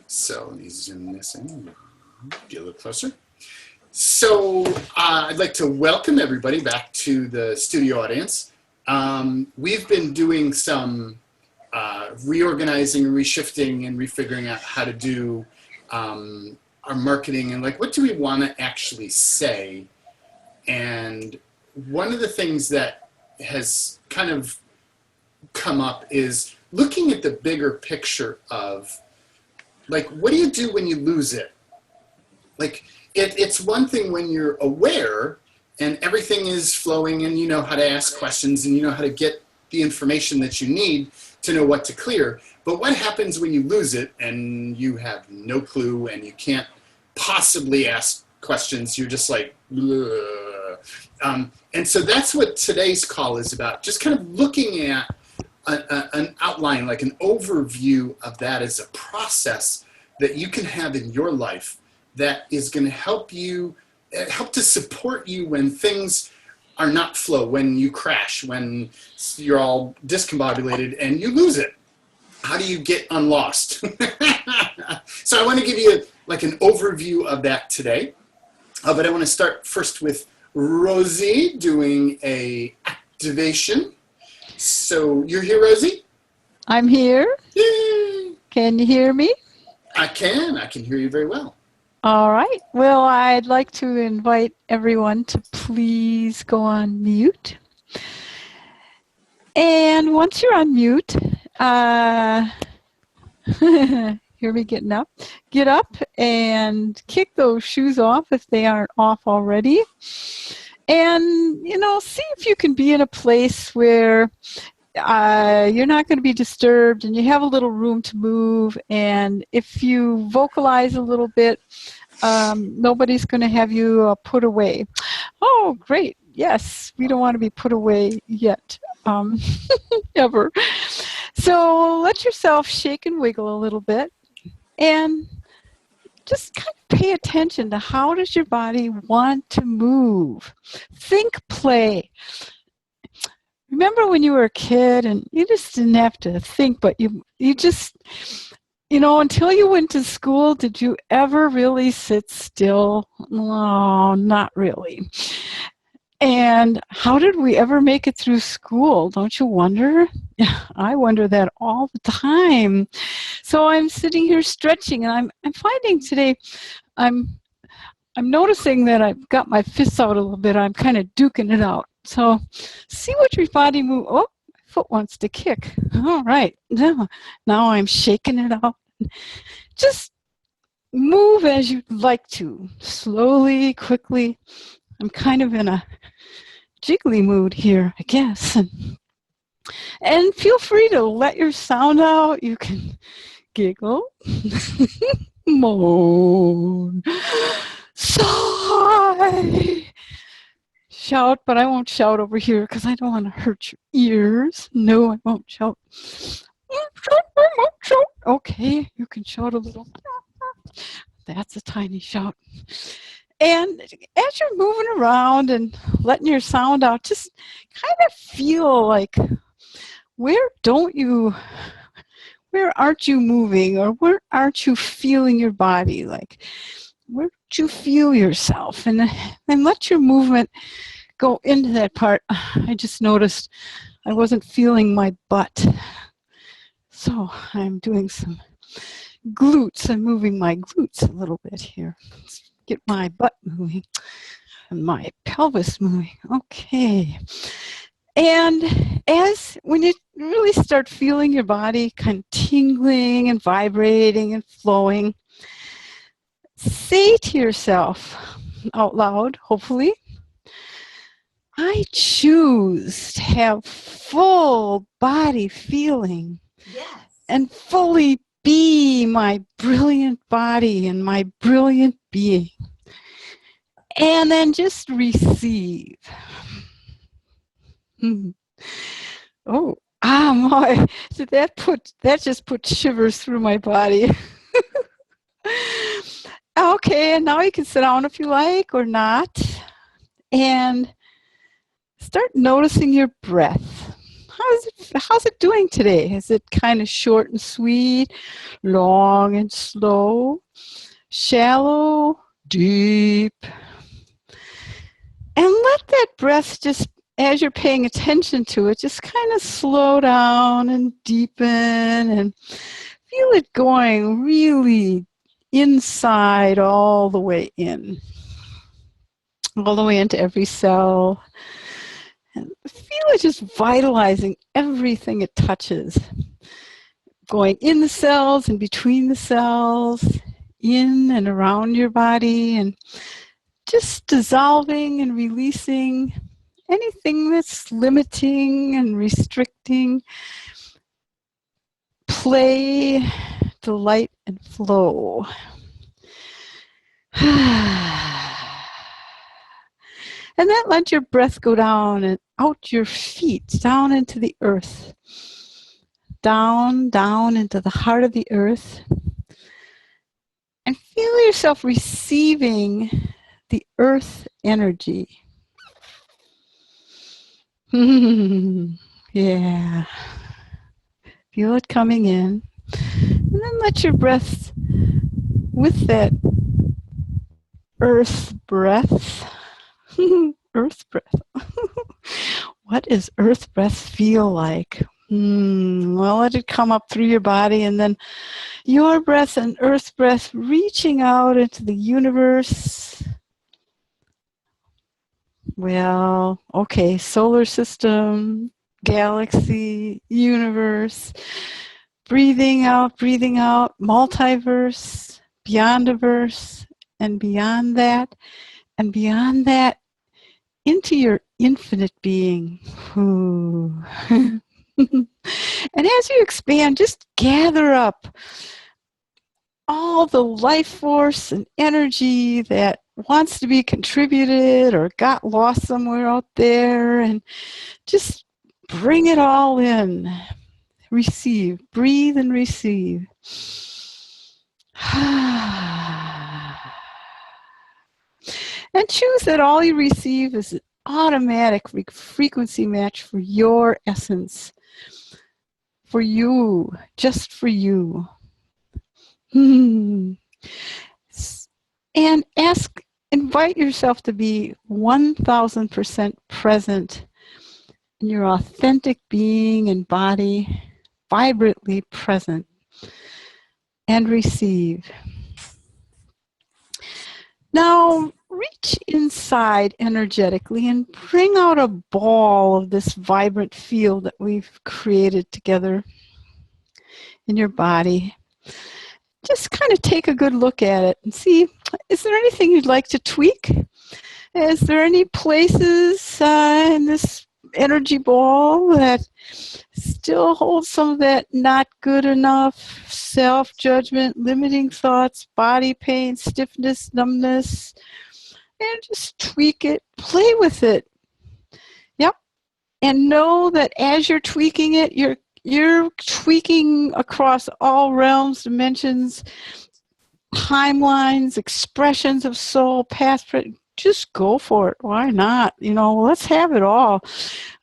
So let me zoom this in, get a little closer. So I'd like to welcome everybody back to the studio audience. We've been doing some reorganizing, reshifting, and refiguring out how to do our marketing and like what do we want to actually say. And one of the things that has kind of come up is looking at the bigger picture of like, what do you do when you lose it? Like, it's one thing when you're aware and everything is flowing and you know how to ask questions and you know how to get the information that you need to know what to clear. But what happens when you lose it and you have no clue and you can't possibly ask questions? You're just like, and so that's what today's call is about. Just kind of looking at an outline, like an overview of that as a process that you can have in your life that is going to help you, help to support you when things are not flow, when you crash, when you're all discombobulated and you lose it. How do you get unlost? So I want to give you like an overview of that today. But I want to start first with Rosie doing a activation. So you're here, Rosie? I'm here. Yay! Can you hear me? I can hear you very well. All right. Well, I'd like to invite everyone to please go on mute. And once you're on mute, hear me getting up. Get up and kick those shoes off if they aren't off already. And, you know, see if you can be in a place where you're not going to be disturbed and you have a little room to move. And if you vocalize a little bit, nobody's going to have you put away. Oh, great. Yes, we don't want to be put away yet, ever. So let yourself shake and wiggle a little bit and just kind of pay attention to how does your body want to move. Think play. Remember when you were a kid and you just didn't have to think, but you just, you know, until you went to school, did you ever really sit still? No, not really. And how did we ever make it through school? Don't you wonder? I wonder that all the time. So I'm sitting here stretching, and I'm finding today, I'm noticing that I've got my fists out a little bit. I'm kind of duking it out. So see what your body move. Oh, my foot wants to kick. All right. Now I'm shaking it out. Just move as you'd like to. Slowly, quickly. I'm kind of in a jiggly mood here, I guess. And feel free to let your sound out. You can giggle, moan, sigh, shout, but I won't shout over here because I don't want to hurt your ears. No, I won't shout. I won't shout. Okay, you can shout a little. That's a tiny shout. And as you're moving around and letting your sound out, just kind of feel like where aren't you moving, or where aren't you feeling your body? Like, where don't you feel yourself? And let your movement go into that part. I just noticed I wasn't feeling my butt. So I'm doing some glutes. I'm moving my glutes a little bit here. Let's get my butt moving and my pelvis moving. Okay. And when you really start feeling your body kind of tingling and vibrating and flowing, say to yourself out loud, hopefully, I choose to have full body feeling. Yes. And fully be my brilliant body and my brilliant being. And then just receive. Oh, my. So that just put shivers through my body. Okay, and now you can sit down if you like or not. And start noticing your breath. how's it doing today? Is it kind of short and sweet, long and slow, shallow, deep? And let that breath just, as you're paying attention to it, just kind of slow down and deepen and feel it going really inside all the way in, all the way into every cell. And feel it just vitalizing everything it touches, going in the cells and between the cells, in and around your body, and just dissolving and releasing anything that's limiting and restricting play, delight, and flow. And then let your breath go down and out your feet, down into the earth. Down into the heart of the earth. And feel yourself receiving the earth energy. Yeah. Feel it coming in. And then let your breath, with that earth breath, earth breath. What does earth breath feel like? Well, let it come up through your body, and then your breath and earth breath reaching out into the universe. Well, okay, solar system, galaxy, universe. Breathing out, multiverse, beyondiverse, and beyond that, into your infinite being. And as you expand, just gather up all the life force and energy that wants to be contributed or got lost somewhere out there, and just bring it all in. Receive, breathe and receive. And choose that all you receive is an automatic frequency match for your essence. For you, just for you. And invite yourself to be 1000% present in your authentic being and body, vibrantly present, and receive. Now, reach inside energetically and bring out a ball of this vibrant field that we've created together in your body. Just kind of take a good look at it and see, is there anything you'd like to tweak? Is there any places in this energy ball that still holds some of that not good enough, self-judgment, limiting thoughts, body pain, stiffness, numbness? And just tweak it, play with it. Yep. And know that as you're tweaking it, you're tweaking across all realms, dimensions, timelines, expressions of soul, past, present. Just go for it. Why not? Let's have it all.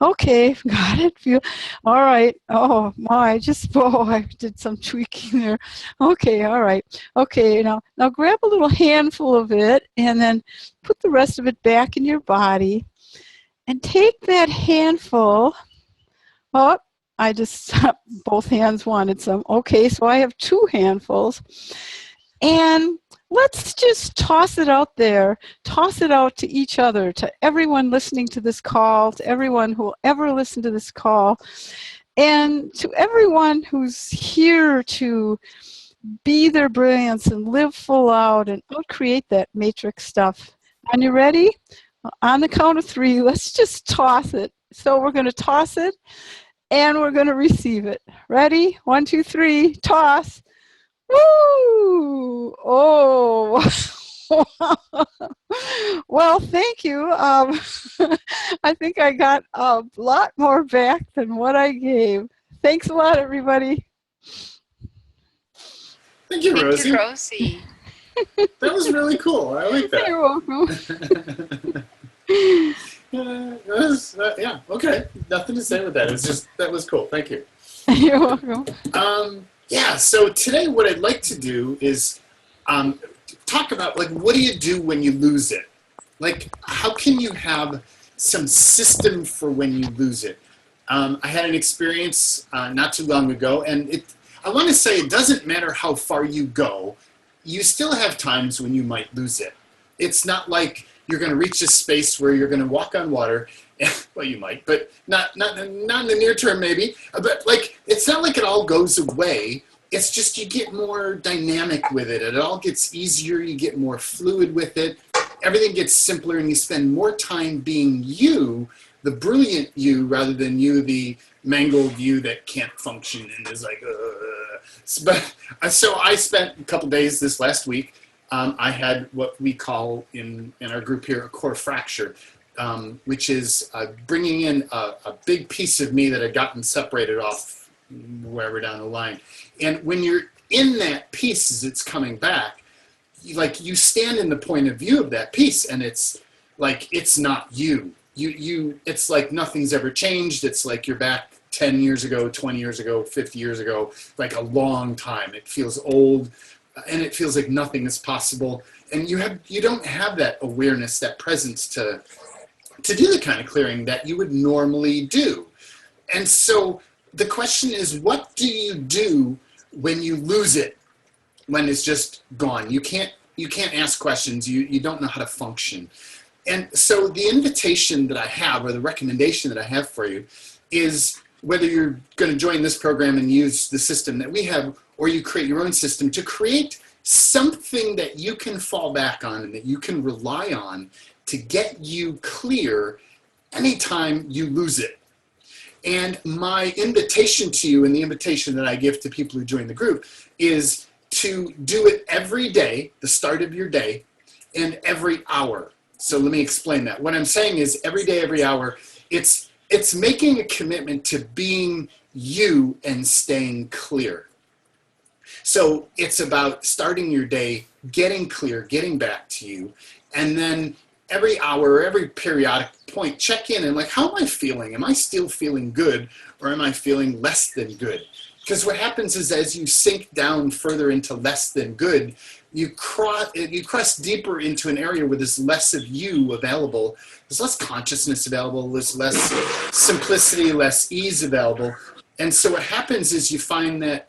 Okay, got it. All right. Oh, I did some tweaking there. Okay, all right. Okay, now grab a little handful of it and then put the rest of it back in your body. And take that handful. Oh, I just, both hands wanted some. Okay, so I have 2 handfuls. And let's just toss it out there. Toss it out to each other, to everyone listening to this call, to everyone who will ever listen to this call, and to everyone who's here to be their brilliance and live full out and out-create that matrix stuff. And you ready? On the count of 3, let's just toss it. So we're going to toss it, and we're going to receive it. Ready? 1, 2, 3, toss. Woo! Oh, well, thank you. I think I got a lot more back than what I gave. Thanks a lot, everybody. Thank you, Rosie. Thank you, Rosie. That was really cool. I like that. You're welcome. Yeah, okay. Nothing to say with that. It's just, that was cool. Thank you. You're welcome. Yeah, so today what I'd like to do is talk about, like, what do you do when you lose it? Like, how can you have some system for when you lose it? I had an experience not too long ago, and I want to say it doesn't matter how far you go, you still have times when you might lose it. It's not like you're going to reach a space where you're going to walk on water. Well, you might, but not in the near term, maybe. But like, it's not like it all goes away. It's just you get more dynamic with it. It all gets easier. You get more fluid with it. Everything gets simpler, and you spend more time being you, the brilliant you, rather than you, the mangled you that can't function and is like, But so I spent a couple days this last week. I had what we call in our group here a core fracture, which is bringing in a big piece of me that had gotten separated off wherever down the line. And when you're in that piece as it's coming back, you stand in the point of view of that piece, and it's like, it's not you. It's like nothing's ever changed. It's like you're back 10 years ago, 20 years ago, 50 years ago, like a long time. It feels old, and it feels like nothing is possible. And you don't have that awareness, that presence to do the kind of clearing that you would normally do. And so the question is, what do you do when you lose it, when it's just gone? You can't ask questions. You don't know how to function. And so the invitation that I have, or the recommendation that I have for you, is whether you're going to join this program and use the system that we have, or you create your own system, to create something that you can fall back on and that you can rely on to get you clear anytime you lose it. And my invitation to you, and the invitation that I give to people who join the group, is to do it every day, the start of your day, and every hour. So let me explain that. What I'm saying is every day, every hour, it's making a commitment to being you and staying clear. So it's about starting your day, getting clear, getting back to you, and then every hour or every periodic point, check in and like, how am I feeling? Am I still feeling good, or am I feeling less than good? Because what happens is, as you sink down further into less than good, you cross deeper into an area where there's less of you available. There's less consciousness available. There's less simplicity, less ease available. And so what happens is you find that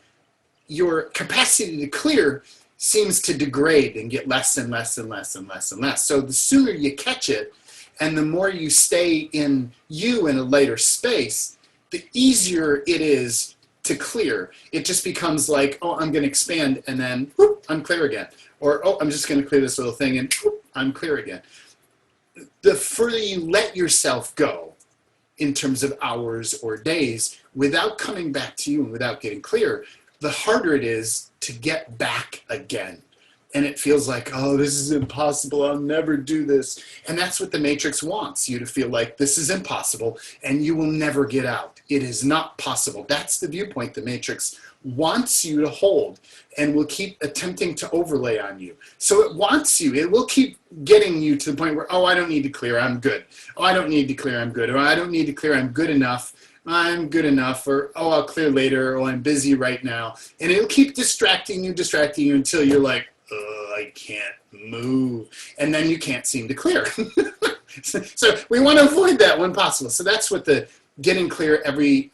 your capacity to clear seems to degrade and get less and less and less and less and less. So the sooner you catch it, and the more you stay in you in a lighter space, the easier it is to clear. It just becomes like, oh, I'm going to expand, and then whoop, I'm clear again. Or, oh, I'm just going to clear this little thing, and whoop, I'm clear again. The further you let yourself go in terms of hours or days without coming back to you and without getting clear, the harder it is to get back again. And it feels like, oh, this is impossible. I'll never do this. And that's what the Matrix wants you to feel like. This is impossible, and you will never get out. It is not possible. That's the viewpoint the Matrix wants you to hold, and will keep attempting to overlay on you. So it wants you. It will keep getting you to the point where, oh, I don't need to clear. I'm good. Oh, I don't need to clear. I'm good. Or I don't need to clear. I'm good enough. I'm good enough. Or, oh, I'll clear later. Or I'm busy right now. And it'll keep distracting you until you're like, I can't move. And then you can't seem to clear. So we want to avoid that when possible. So that's what the getting clear every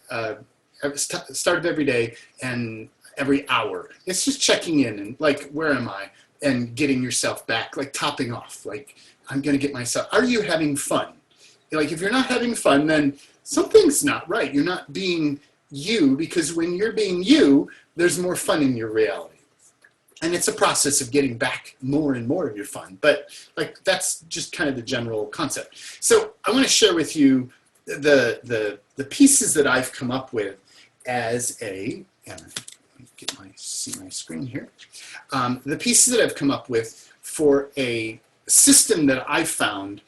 start of every day and every hour. It's just checking in and like, where am I? And getting yourself back, like topping off. Like, I'm going to get myself. Are you having fun? Like, if you're not having fun, then something's not right. You're not being you, because when you're being you, there's more fun in your reality. And it's a process of getting back more and more of your fun. But like, that's just kind of the general concept. So I want to share with you the pieces that I've come up with as a, and see my screen here. The pieces that I've come up with for a system that I found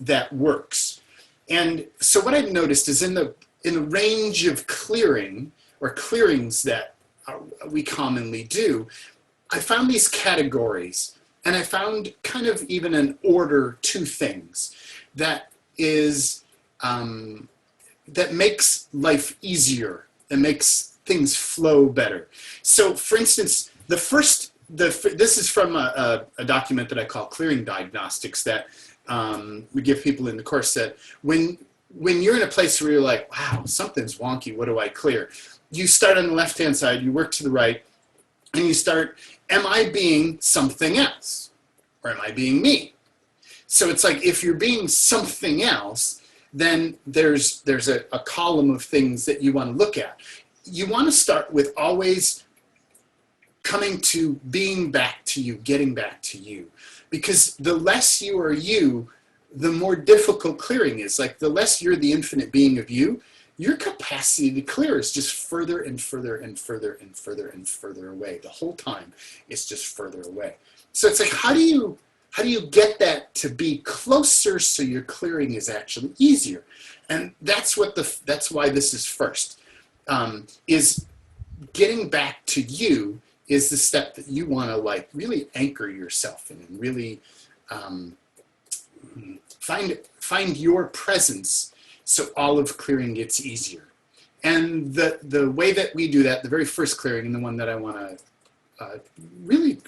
that works. And so what I've noticed is in the range of clearing or clearings that we commonly do, I found these categories, and I found kind of even an order to things that is that makes life easier and makes things flow better. So, for instance, this is from a document that I call Clearing Diagnostics that we give people in the course, that when you're in a place where you're like, wow, something's wonky, what do I clear? You start on the left-hand side, you work to the right, and you start, am I being something else? Or am I being me? So it's like, if you're being something else, then there's a column of things that you want to look at. You want to start with always coming to being back to you, getting back to you. Because the less you are you, the more difficult clearing is. Like, the less you're the infinite being of you, your capacity to clear is just further and further and further and further and further away. The whole time it's just further away. So it's like, how do you get that to be closer so your clearing is actually easier? And that's why this is first. Is getting back to you is the step that you want to, like, really anchor yourself in and really find your presence, so all of clearing gets easier. And the way that we do that, the very first clearing, and the one that I want to really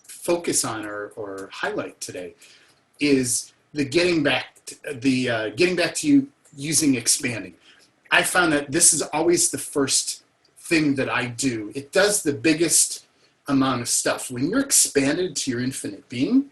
focus on or highlight today, is the getting back to you using expanding. I found that this is always the first thing that I do. It does the biggest amount of stuff. When you're expanded to your infinite being,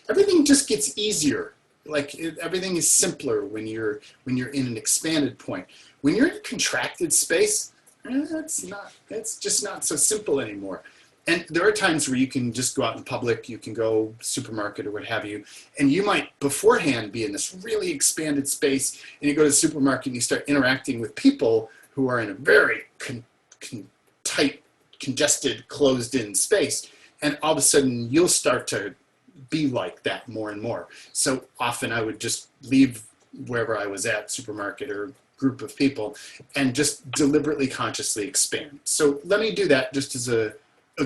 everything just gets easier. Like, everything is simpler when you're in an expanded point. When you're in a contracted space, it's just not so simple anymore. And there are times where you can just go out in public, you can go supermarket or what have you, and you might beforehand be in this really expanded space, and you go to the supermarket and you start interacting with people who are in a very tight, congested, closed-in space, and all of a sudden you'll start to be like that more and more. So often I would just leave wherever I was at, supermarket or group of people, and just deliberately, consciously expand. So let me do that just as a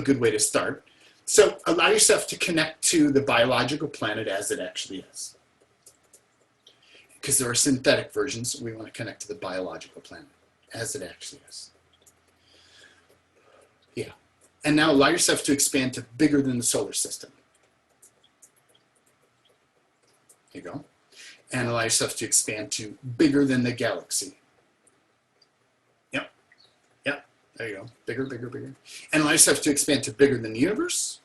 good way to start. So allow yourself to connect to the biological planet as it actually is. Because there are synthetic versions, we want to connect to the biological planet as it actually is. Yeah. And now allow yourself to expand to bigger than the solar system. There you go. And allow yourself to expand to bigger than the galaxy. Yep. Yep. There you go. Bigger, bigger, bigger. And allow yourself to expand to bigger than the universe.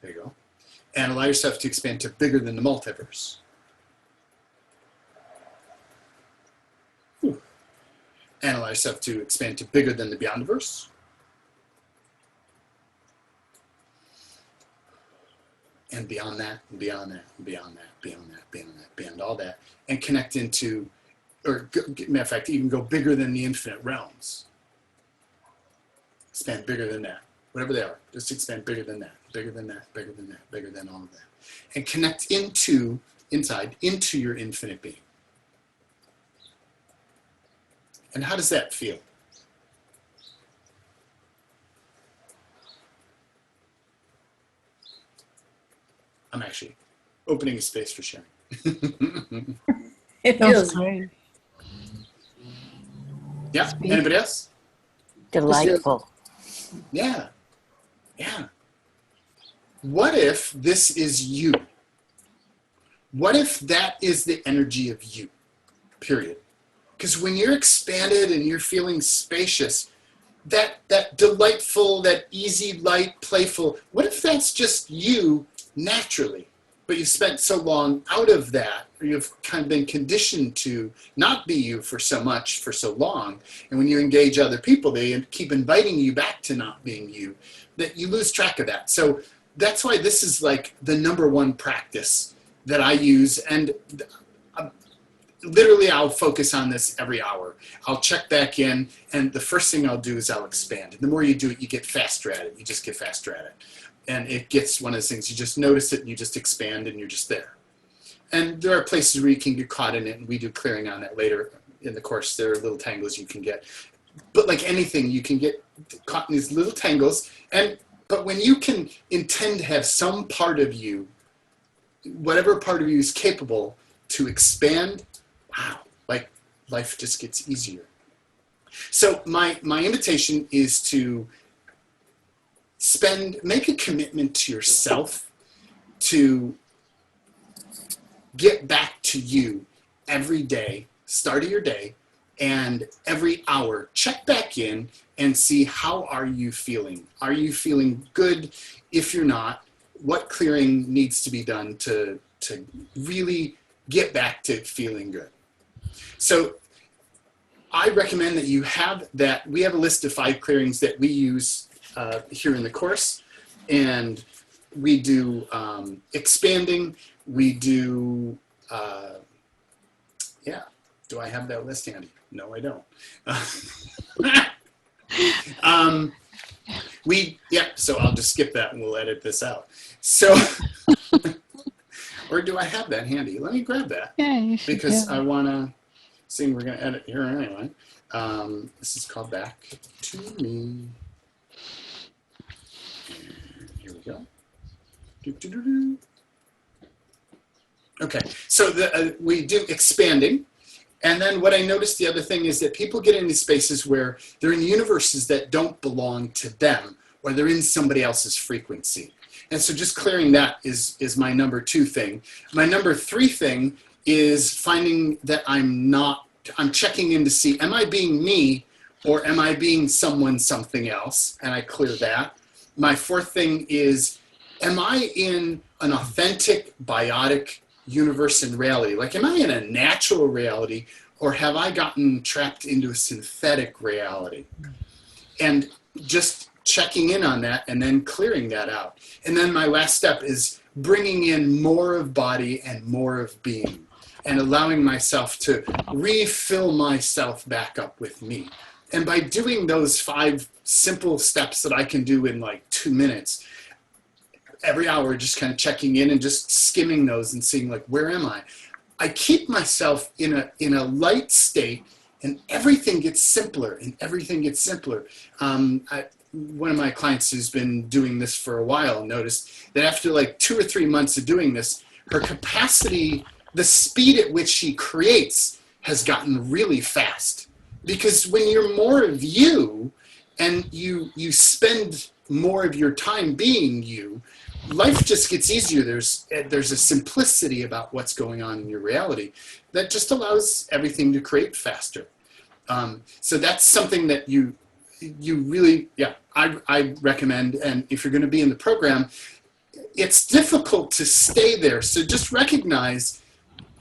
There you go. And allow yourself to expand to bigger than the multiverse. Whew. And allow yourself to expand to bigger than the Beyondiverse. And beyond that, and beyond that, and beyond that, beyond that, beyond that, beyond all that, and connect into, or matter of fact, even go bigger than the infinite realms. Expand bigger than that, whatever they are. Just expand bigger than that, bigger than that, bigger than that, bigger than all of that, and connect into your infinite being. And how does that feel? I'm actually opening a space for sharing. It feels great. Yeah, anybody else? delightful. Yeah, yeah. What if this is you? What if that is the energy of you, period? Because when you're expanded and you're feeling spacious, that delightful, that easy, light, playful, what if that's just you naturally? But you spent so long out of that, or you've kind of been conditioned to not be you for so much, for so long. And when you engage other people, they keep inviting you back to not being you, that you lose track of that. So that's why this is like the #1 practice that I use. And literally, I'll focus on this every hour. I'll check back in, and the first thing I'll do is I'll expand. And the more you do it, you get faster at it. You just get faster at it. And it gets one of those things, you just notice it and you just expand and you're just there. And there are places where you can get caught in it, and we do clearing on that later in the course. There are little tangles you can get. But like anything, you can get caught in these little tangles. But when you can intend to have some part of you whatever part of you is capable to expand, wow, like life just gets easier. So my invitation is to make a commitment to yourself to get back to you every day, start of your day, and every hour, check back in and see how are you feeling. Are you feeling good? If you're not, what clearing needs to be done to really get back to feeling good? So I recommend that you have that. We have a list of 5 clearings that we use here in the course, and we do expanding. We do, yeah. Do I have that list handy? No, I don't. So I'll just skip that and we'll edit this out. So, or do I have that handy? Let me grab that. Yeah, you should. Because I want to see, we're going to edit here anyway. This is called Back to Me. And here we go. Do-do-do-do. Okay, so we do expanding. And then what I noticed the other thing is that people get into spaces where they're in universes that don't belong to them, or they're in somebody else's frequency. And so just clearing that is my number 2 thing. My number 3 thing is finding that I'm checking in to see, am I being me or am I being something else? And I clear that. My 4th thing is, am I in an authentic, biotic universe and reality? Like, am I in a natural reality or have I gotten trapped into a synthetic reality? And just checking in on that and then clearing that out. And then my last step is bringing in more of body and more of being and allowing myself to refill myself back up with me. And by doing those 5 simple steps that I can do in like 2 minutes, every hour, just kind of checking in and just skimming those and seeing like, where am I? I keep myself in a light state, and everything gets simpler and everything gets simpler. One of my clients who's been doing this for a while noticed that after like 2 or 3 months of doing this, her capacity, the speed at which she creates has gotten really fast. Because when you're more of you and you spend more of your time being you, life just gets easier. There's a simplicity about what's going on in your reality that just allows everything to create faster. So that's something that you really, I recommend. And if you're going to be in the program, it's difficult to stay there. So just recognize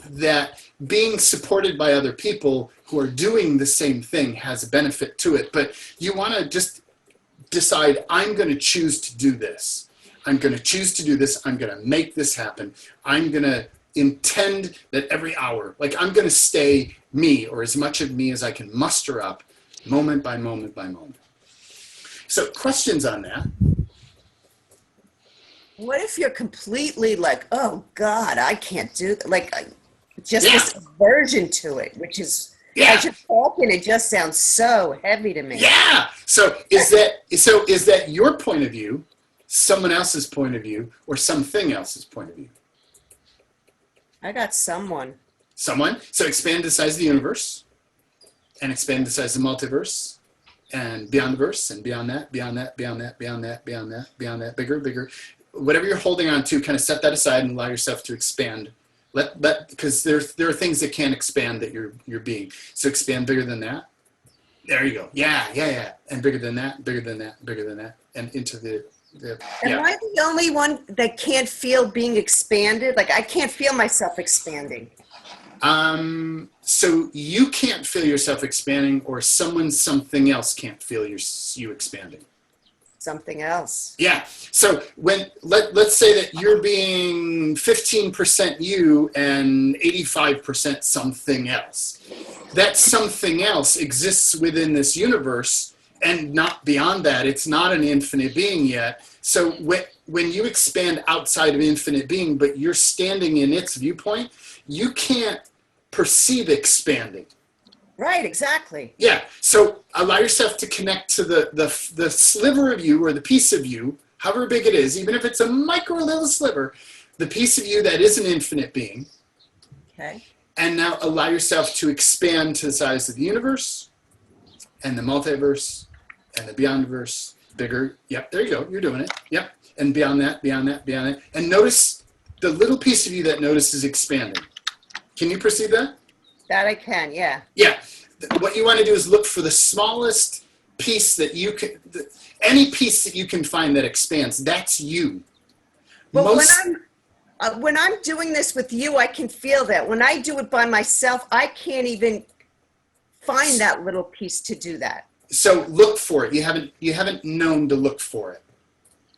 that being supported by other people who are doing the same thing has a benefit to it. But you want to just decide, I'm going to choose to do this. I'm going to choose to do this. I'm going to make this happen. I'm going to intend that every hour, like I'm going to stay me, or as much of me as I can muster up, moment by moment by moment. So questions on that? What if you're completely like, oh God, I can't do that. Like this aversion to it, which is, as you're talking, it just sounds so heavy to me. Yeah. So is that your point of view, someone else's point of view, or something else's point of view? I got someone. Someone. So expand the size of the universe, and expand the size of the multiverse, and beyond the verse, and beyond that, beyond that, beyond that, beyond that, beyond that, beyond that, bigger, bigger. Whatever you're holding on to, kind of set that aside and allow yourself to expand. Because there are things that can't expand that you're being. So expand bigger than that. There you go. Yeah. And bigger than that, bigger than that, bigger than that, and into the Am I the only one that can't feel being expanded? Like I can't feel myself expanding. So you can't feel yourself expanding, or something else can't feel you expanding. Something else. Yeah. So let's say that you're being 15% you and 85% something else. That something else exists within this universe and not beyond that. It's not an infinite being yet. So when you expand outside of infinite being, but you're standing in its viewpoint, you can't perceive expanding. Right, exactly. Yeah. So allow yourself to connect to the sliver of you, or the piece of you, however big it is, even if it's a micro little sliver, the piece of you that is an infinite being. Okay. And now allow yourself to expand to the size of the universe and the multiverse and the beyondverse. Bigger. Yep, there you go. You're doing it. Yep. And beyond that, beyond that, beyond that. And notice the little piece of you that notices expanding. Can you perceive that? That I can, yeah. Yeah. What you want to do is look for the smallest piece that you can, any piece that you can find that expands. That's you. But when I'm doing this with you, I can feel that. When I do it by myself, I can't even find that little piece to do that. So look for it. You haven't known to look for it.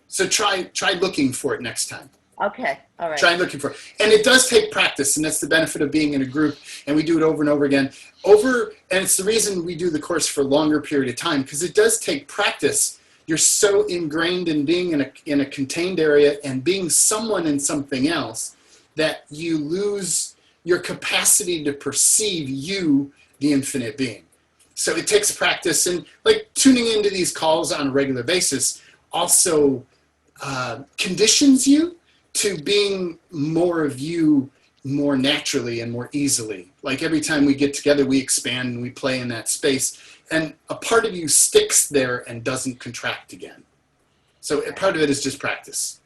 So try looking for it next time. Okay, all right. Try looking for it. And it does take practice, and that's the benefit of being in a group, and we do it over and over again. And it's the reason we do the course for a longer period of time, because it does take practice. You're so ingrained in being in a contained area and being someone in something else that you lose your capacity to perceive you, the infinite being. So it takes practice, and like tuning into these calls on a regular basis also conditions you to being more of you more naturally and more easily. Like every time we get together, we expand and we play in that space, and a part of you sticks there and doesn't contract again. So part of it is just practice.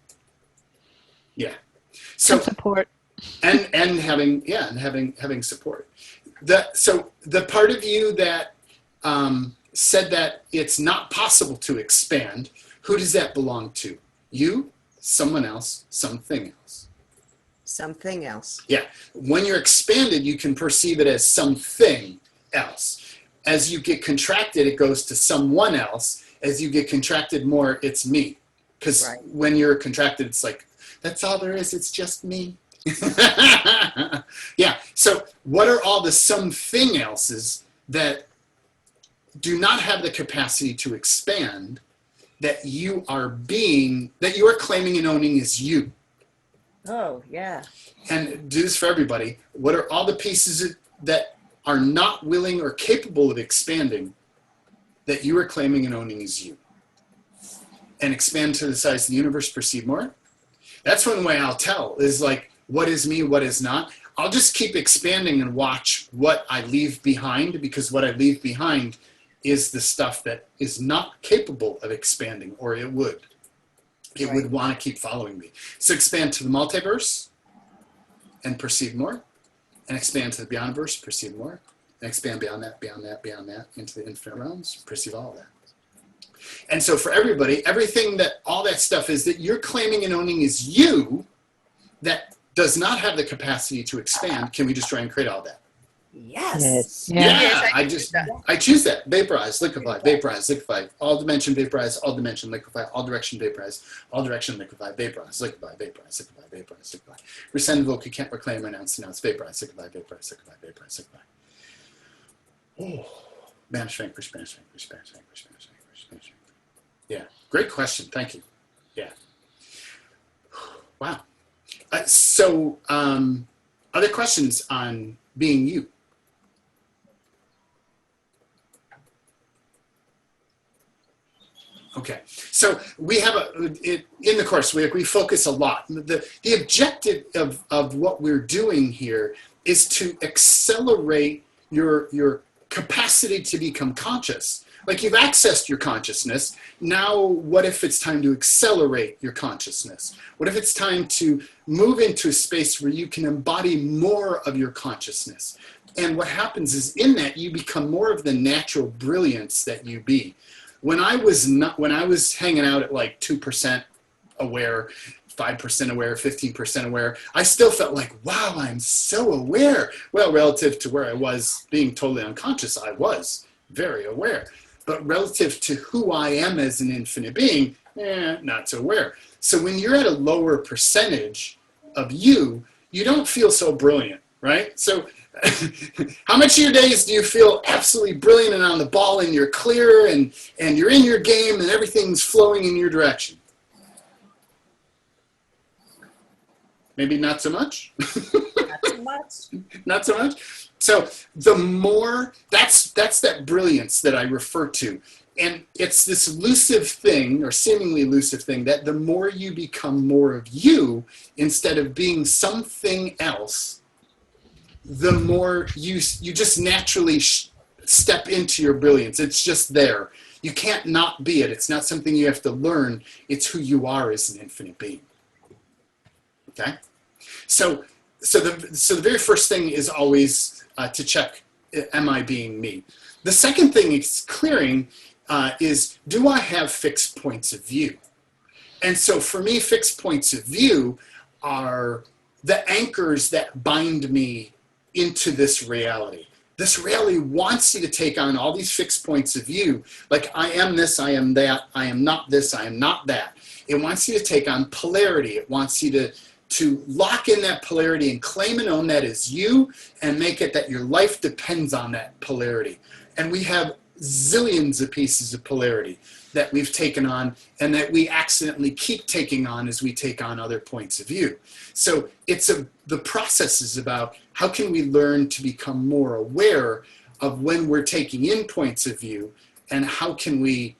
Yeah. So and support. and having support. So the part of you that said that it's not possible to expand, who does that belong to? You, someone else, something else. Something else. Yeah. When you're expanded, you can perceive it as something else. As you get contracted, it goes to someone else. As you get contracted more, it's me. Because when you're contracted, it's like, that's all there is. It's just me. Yeah. So what are all the something else's that do not have the capacity to expand that you are claiming and owning as you? Oh, yeah. And do this for everybody. What are all the pieces that are not willing or capable of expanding that you are claiming and owning as you? And expand to the size of the universe, perceive more. That's one way I'll tell is like, what is me, what is not. I'll just keep expanding and watch what I leave behind, because what I leave behind is the stuff that is not capable of expanding, or it would. It would want to keep following me. So expand to the multiverse and perceive more, and expand to the beyondverse, perceive more, and expand beyond that, beyond that, beyond that, into the infinite realms, perceive all of that. And so for everybody, everything that, all that stuff is that you're claiming and owning is you, that does not have the capacity to expand. Can we destroy and create all that? Yes. Yeah, Yes, I choose that. Vaporize, liquefy, vaporize, liquefy, all dimension, vaporize, all dimension, liquefy, all direction, vaporize, all direction, liquefy, vaporize, liquefy, vaporize, liquefy, vaporize, liquefy. Rescind, revoke, you can't reclaim, renounce, vaporize, liquefy, vaporize, liquefy, vaporize, liquefy. Oh, banish, vanquish, banish, vanquish, banish, vanquish, banish, vanquish, banish, vanquish. Yeah, great question. Thank you. Yeah. Wow. Other questions on being you? Okay, so we have in the course, we focus a lot. The objective of what we're doing here is to accelerate your capacity to become conscious. Like you've accessed your consciousness. Now, what if it's time to accelerate your consciousness? What if it's time to move into a space where you can embody more of your consciousness? And what happens is in that you become more of the natural brilliance that you be. When I was hanging out at like 2% aware, 5% aware, 15% aware, I still felt like, wow, I'm so aware. Well, relative to where I was being totally unconscious, I was very aware. But relative to who I am as an infinite being, not so aware. So when you're at a lower percentage of you, you don't feel so brilliant, right? So how much of your days do you feel absolutely brilliant and on the ball and you're clear and you're in your game and everything's flowing in your direction? Maybe not so much. Not too much. Not so much. So the more, that's that brilliance that I refer to. And it's this elusive thing, or seemingly elusive thing, that the more you become more of you, instead of being something else, the more you just naturally step into your brilliance. It's just there. You can't not be it. It's not something you have to learn. It's who you are as an infinite being. Okay? So the very first thing is always to check, am I being me? The second thing is clearing is, do I have fixed points of view? And so for me, fixed points of view are the anchors that bind me into this reality. This reality wants you to take on all these fixed points of view, like I am this, I am that, I am not this, I am not that. It wants you to take on polarity. It wants you to lock in that polarity and claim and own that as you, and make it that your life depends on that polarity. And we have zillions of pieces of polarity that we've taken on and that we accidentally keep taking on as we take on other points of view. So the process is about how can we learn to become more aware of when we're taking in points of view, and how can we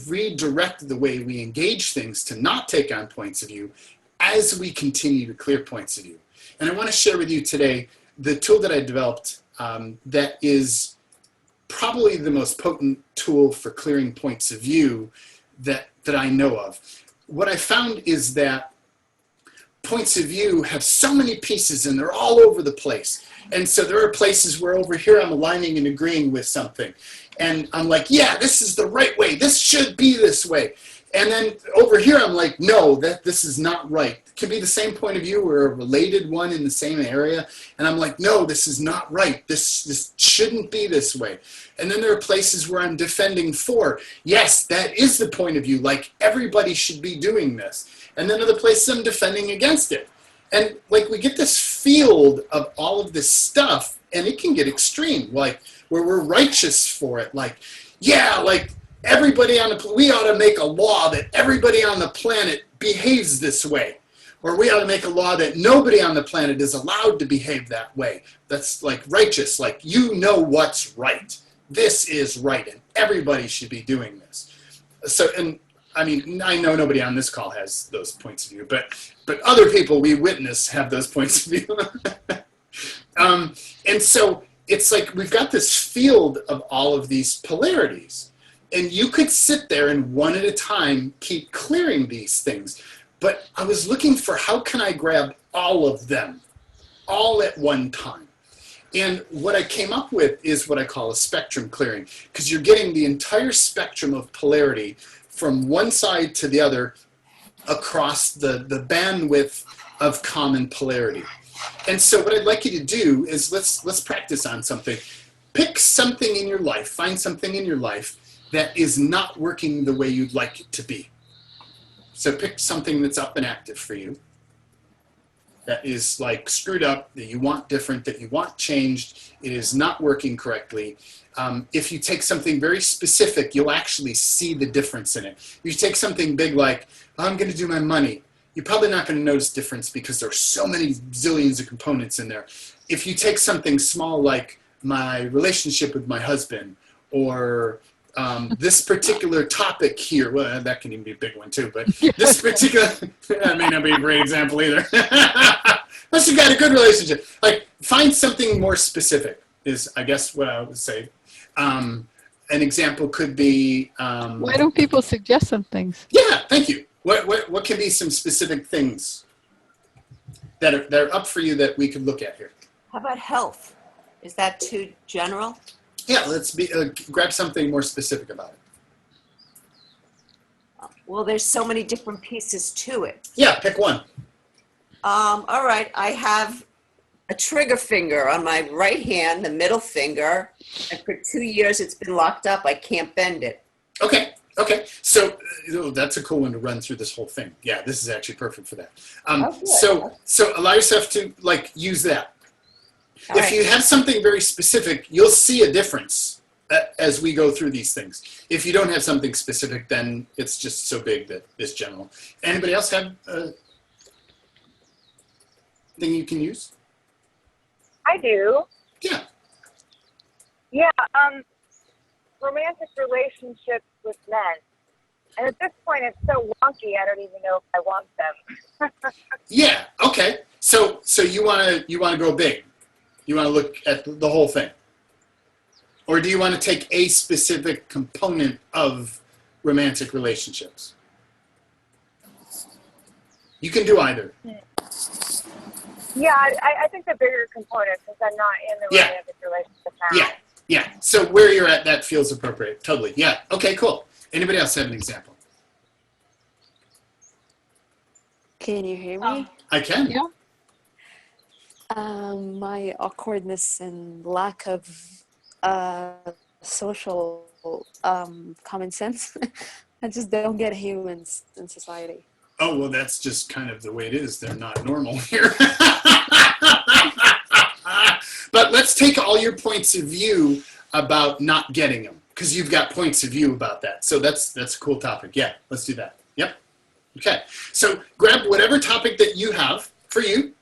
redirect the way we engage things to not take on points of view as we continue to clear points of view. And I want to share with you today the tool that I developed that is probably the most potent tool for clearing points of view that I know of. What I found is that points of view have so many pieces and they're all over the place. And so there are places where over here I'm aligning and agreeing with something. And I'm like, yeah, this is the right way. This should be this way. And then over here, I'm like, no, this is not right. It can be the same point of view or a related one in the same area. And I'm like, no, this is not right. This shouldn't be this way. And then there are places where I'm defending for, yes, that is the point of view. Like everybody should be doing this. And then other places I'm defending against it. And like we get this field of all of this stuff, and it can get extreme, like where we're righteous for it. Like, yeah, like, everybody on the, we ought to make a law that everybody on the planet behaves this way. Or we ought to make a law that nobody on the planet is allowed to behave that way. That's like righteous, like you know what's right. This is right, and everybody should be doing this. So, and I mean, I know nobody on this call has those points of view, but other people we witness have those points of view. And so it's like we've got this field of all of these polarities. And you could sit there and one at a time keep clearing these things. But I was looking for how can I grab all of them, all at one time. And what I came up with is what I call a spectrum clearing, because you're getting the entire spectrum of polarity from one side to the other across the bandwidth of common polarity. And so what I'd like you to do is let's practice on something. Pick something in your life, find something in your life that is not working the way you'd like it to be. So pick something that's up and active for you, that is like screwed up, that you want different, that you want changed, it is not working correctly. If you take something very specific, you'll actually see the difference in it. If you take something big like, I'm going to do my money, you're probably not going to notice difference because there are so many zillions of components in there. If you take something small like my relationship with my husband, or this particular topic here, well, that can even be a big one too, but this particular, that may not be a great example either. Unless you've got a good relationship. Like, find something more specific is, I guess, what I would say. An example could be... why don't people suggest some things? Yeah, thank you. What can be some specific things that are up for you that we could look at here? How about health? Is that too general? Yeah, let's grab something more specific about it. Well, there's so many different pieces to it. Yeah, pick one. All right, I have a trigger finger on my right hand, the middle finger, and for 2 years it's been locked up. I can't bend it. Okay. So that's a cool one to run through this whole thing. Yeah, this is actually perfect for that. So allow yourself to use that. If you have something very specific, you'll see a difference as we go through these things. If you don't have something specific, then it's just so big that it's general. Anybody else have? thing you can use? I do. Yeah. Yeah, romantic relationships with men. And at this point, it's so wonky, I don't even know if I want them. Yeah. Okay. So you wanna go big. You want to look at the whole thing, or do you want to take a specific component of romantic relationships? You can do either. Yeah, I think the bigger component, since I'm not in the Yeah. romantic relationship now. Yeah. Yeah. So where you're at, that feels appropriate. Totally. Yeah. Okay. Cool. Anybody else have an example? Can you hear me? I can. Yeah. My awkwardness and lack of social common sense. I just don't get humans in society. Oh, well, that's just kind of the way it is. They're not normal here. But let's take all your points of view about not getting them, because you've got points of view about that. So that's a cool topic. Yeah, let's do that. Yep. Okay. So grab whatever topic that you have for you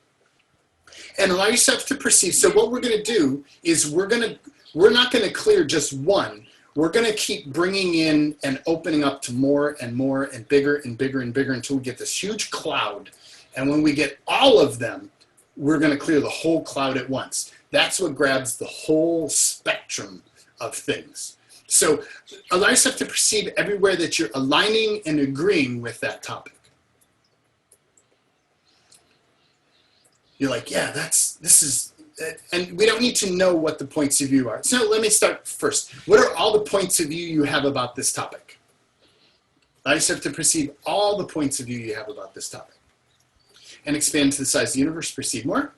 and allow yourself to perceive. So what we're going to do is we're not going to clear just one. We're going to keep bringing in and opening up to more and more and bigger and bigger and bigger until we get this huge cloud. And when we get all of them, we're going to clear the whole cloud at once. That's what grabs the whole spectrum of things. So allow yourself to perceive everywhere that you're aligning and agreeing with that topic. You're like, yeah, this is, and we don't need to know what the points of view are. So let me start first. What are all the points of view you have about this topic? Allow yourself to perceive all the points of view you have about this topic. And expand to the size of the universe, perceive more.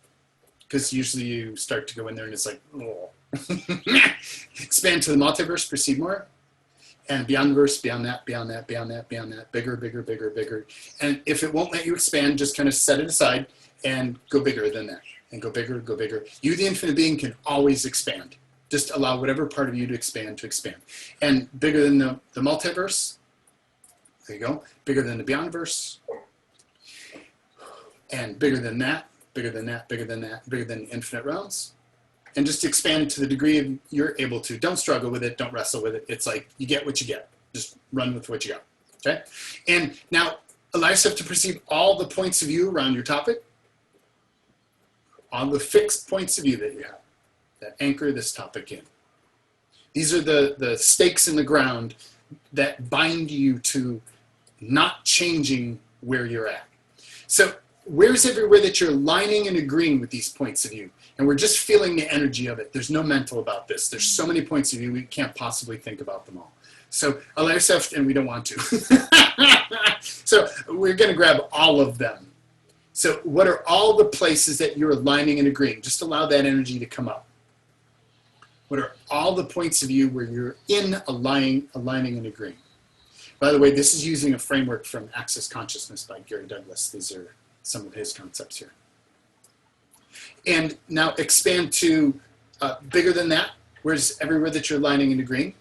Because usually you start to go in there and it's like, oh. Expand to the multiverse, perceive more. And beyond the verse, beyond that, beyond that, beyond that, beyond that, bigger, bigger, bigger, bigger. And if it won't let you expand, just kind of set it aside and go bigger than that. And go bigger, go bigger. You, the infinite being, can always expand. Just allow whatever part of you to expand. And bigger than the multiverse, there you go. Bigger than the beyondverse. And bigger than that, bigger than that, bigger than that, bigger than infinite realms. And just expand to the degree you're able to. Don't struggle with it. Don't wrestle with it. It's like you get what you get. Just run with what you got. Okay? And now allow yourself to perceive all the points of view around your topic, all the fixed points of view that you have that anchor this topic in. These are the stakes in the ground that bind you to not changing where you're at. So where's everywhere that you're aligning and agreeing with these points of view? And we're just feeling the energy of it. There's no mental about this. There's so many points of view, we can't possibly think about them all. So allow yourself, and we don't want to. So we're going to grab all of them. So what are all the places that you're aligning and agreeing? Just allow that energy to come up. What are all the points of view where you're in aligning and agreeing? By the way, this is using a framework from Access Consciousness by Gary Douglas. These are some of his concepts here. And now expand to bigger than that. Where's everywhere that you're aligning and agreeing?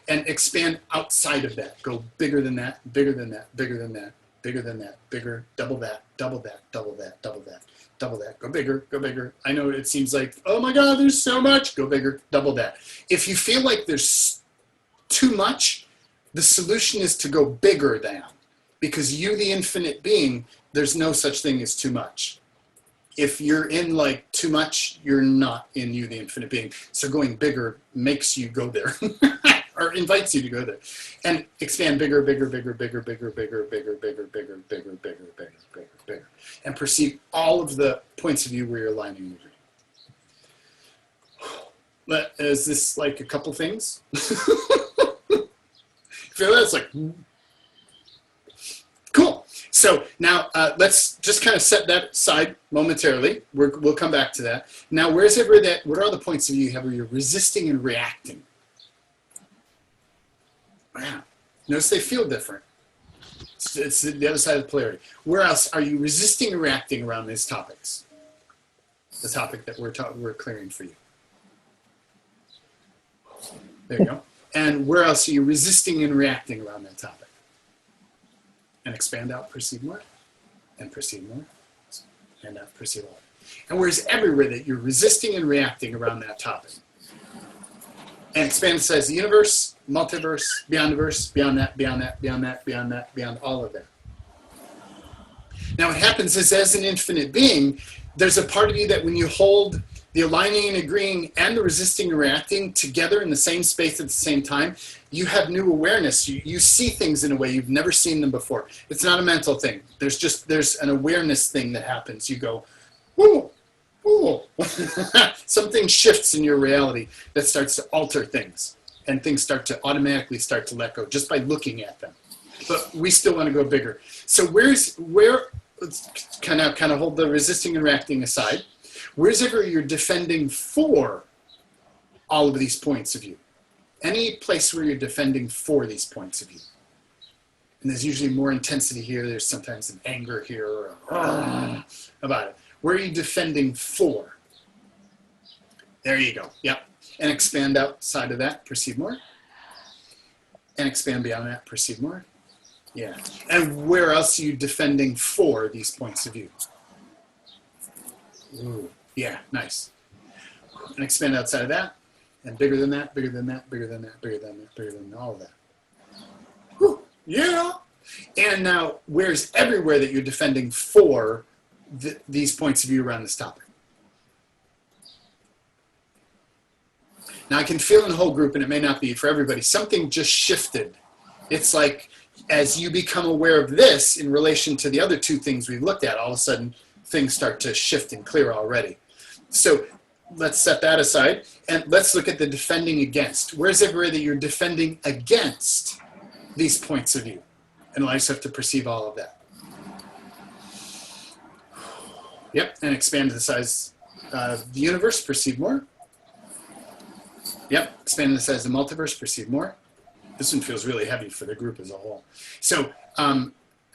And expand outside of that. Go bigger than that, bigger than that, bigger than that, bigger than that, bigger, double that, double that, double that, double that, double that. Go bigger, go bigger. I know it seems like, oh my God, there's so much. Go bigger, double that. If you feel like there's too much, the solution is to go bigger than. Because you, the infinite being, there's no such thing as too much. If you're in like too much, you're not in you, the infinite being. So going bigger makes you go there. Or invites you to go there. And expand bigger, bigger, bigger, bigger, bigger, bigger, bigger, bigger, bigger, bigger, bigger, bigger, bigger, bigger. And perceive all of the points of view where you're aligning and agreeing. Is this like a couple things? Feel that? It's like, cool. So now let's just kind of set that aside momentarily. We'll come back to that. Now, what are all the points of view you have where you're resisting and reacting? Wow. Notice they feel different. It's the other side of the polarity. Where else are you resisting and reacting around these topics? The topic that we're clearing for you. There you go. And where else are you resisting and reacting around that topic? And expand out, perceive more, and perceive more, and perceive all of it. And where's everywhere that you're resisting and reacting around that topic. And expand the size of the universe, multiverse, beyond the verse, beyond that, beyond that, beyond that, beyond that, beyond all of that. Now what happens is, as an infinite being, there's a part of you that when you hold the aligning and agreeing and the resisting and reacting together in the same space at the same time, you have new awareness. You see things in a way you've never seen them before. It's not a mental thing. There's an awareness thing that happens. You go, ooh, ooh. Something shifts in your reality that starts to alter things, and things start to automatically start to let go just by looking at them. But we still want to go bigger. So let's kind of hold the resisting and reacting aside. Where's ever you're defending for all of these points of view? Any place where you're defending for these points of view. And there's usually more intensity here. There's sometimes an anger here or about it. Where are you defending for? There you go. Yep. And expand outside of that. Perceive more. And expand beyond that. Perceive more. Yeah. And where else are you defending for these points of view? Ooh. Yeah, nice. And expand outside of that, and bigger than that, bigger than that, bigger than that, bigger than that, bigger than all of that. Whew. Yeah. And now, where's everywhere that you're defending for these points of view around this topic? Now, I can feel in the whole group, and it may not be for everybody, something just shifted. It's like, as you become aware of this in relation to the other two things we've looked at, all of a sudden, things start to shift and clear already. So let's set that aside, and let's look at the defending against. Where's everywhere that you're defending against these points of view? And allow yourself to perceive all of that. Yep, and expand to the size of the universe, perceive more. Yep, expand to the size of the multiverse, perceive more. This one feels really heavy for the group as a whole. So,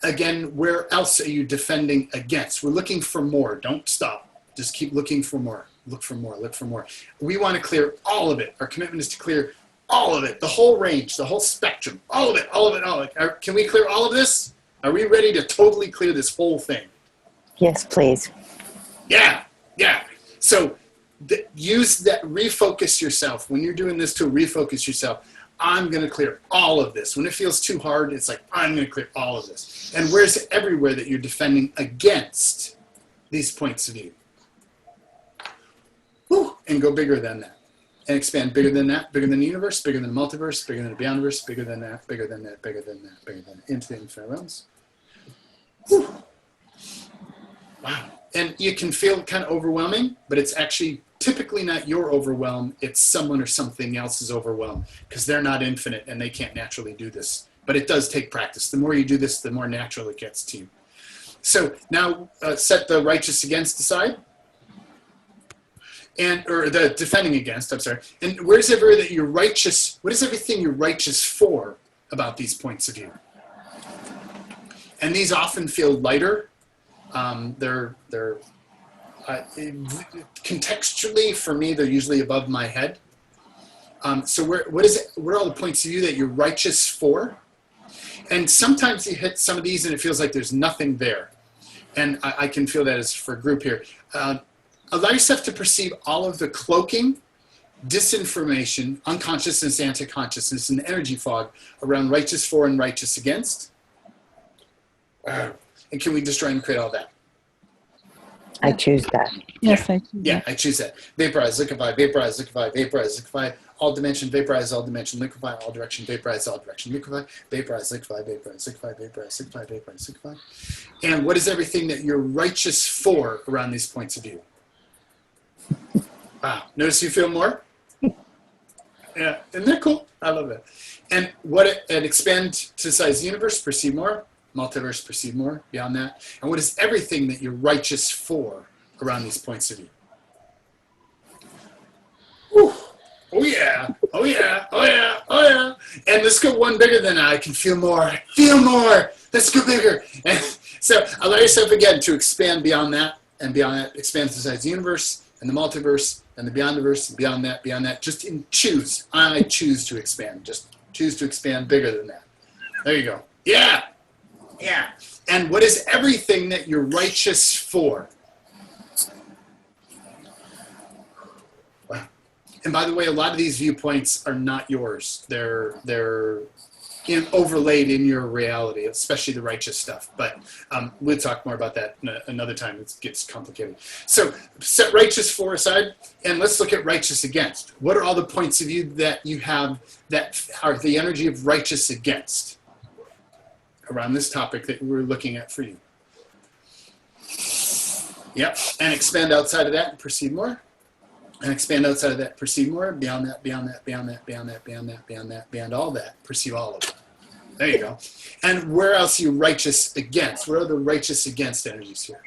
again, where else are you defending against? We're looking for more. Don't stop. Just keep looking for more. Look for more. Look for more. We want to clear all of it. Our commitment is to clear all of it, the whole range, the whole spectrum, all of it, all of it, all of it. Can we clear all of this? Are we ready to totally clear this whole thing? Yes, please. Yeah, yeah. So use that, refocus yourself. When you're doing this, to refocus yourself. I'm going to clear all of this. When it feels too hard, it's like, I'm going to clear all of this. And where's everywhere that you're defending against these points of view? Whew, and go bigger than that. And expand bigger than that, bigger than the universe, bigger than the multiverse, bigger than the beyondverse, bigger than that, bigger than that, bigger than that, bigger than that, into the infinite realms. Whew. Wow. And you can feel kind of overwhelming, but it's actually typically not your overwhelm, it's someone or something else's overwhelm, because they're not infinite and they can't naturally do this. But it does take practice. The more you do this, the more natural it gets to you. So now set the righteous against aside, or the defending against, I'm sorry. And where's everywhere that you're righteous, what is everything you're righteous for about these points of view? And these often feel lighter. They're contextually, for me, they're usually above my head. So what are all the points of view that you're righteous for? And sometimes you hit some of these and it feels like there's nothing there. And I can feel that as for a group here. Allow yourself to perceive all of the cloaking, disinformation, unconsciousness, anti-consciousness, and the energy fog around righteous for and righteous against. And can we destroy and create all that? I choose that. Yes, I choose Yeah, that. I choose that. Vaporize, liquefy, vaporize, liquefy, vaporize, liquefy, all dimension, vaporize, all dimension, liquefy, all direction, vaporize, all direction, liquefy, vaporize, liquefy, vaporize, liquefy, vaporize, liquefy, vaporize, liquefy. And what is everything that you're righteous for around these points of view? Wow, notice you feel more? Yeah, isn't that cool? I love that. And expand to the size of the universe, perceive more. Multiverse, perceive more, beyond that. And what is everything that you're righteous for around these points of view? Whew. Oh yeah, oh yeah, oh yeah, oh yeah. And let's go one bigger than that. I can feel more, feel more. Let's go bigger. And so allow yourself again to expand beyond that, and beyond that, expand to the size of the universe, and the multiverse, and the beyondverse, and beyond that. Just choose. I choose to expand. Just choose to expand bigger than that. There you go. Yeah. Yeah. And what is everything that you're righteous for? And by the way, a lot of these viewpoints are not yours. They're overlaid in your reality, especially the righteous stuff. But we'll talk more about that another time. It gets complicated. So set righteous for aside, and let's look at righteous against. What are all the points of view that you have that are the energy of righteous against around this topic that we're looking at for you? Yep, and expand outside of that and proceed more. And expand outside of that, perceive more, beyond that, beyond that, beyond that, beyond that, beyond that, beyond that, beyond all that, perceive all of that. There you go. And where else are you righteous against? What are the righteous against energies here?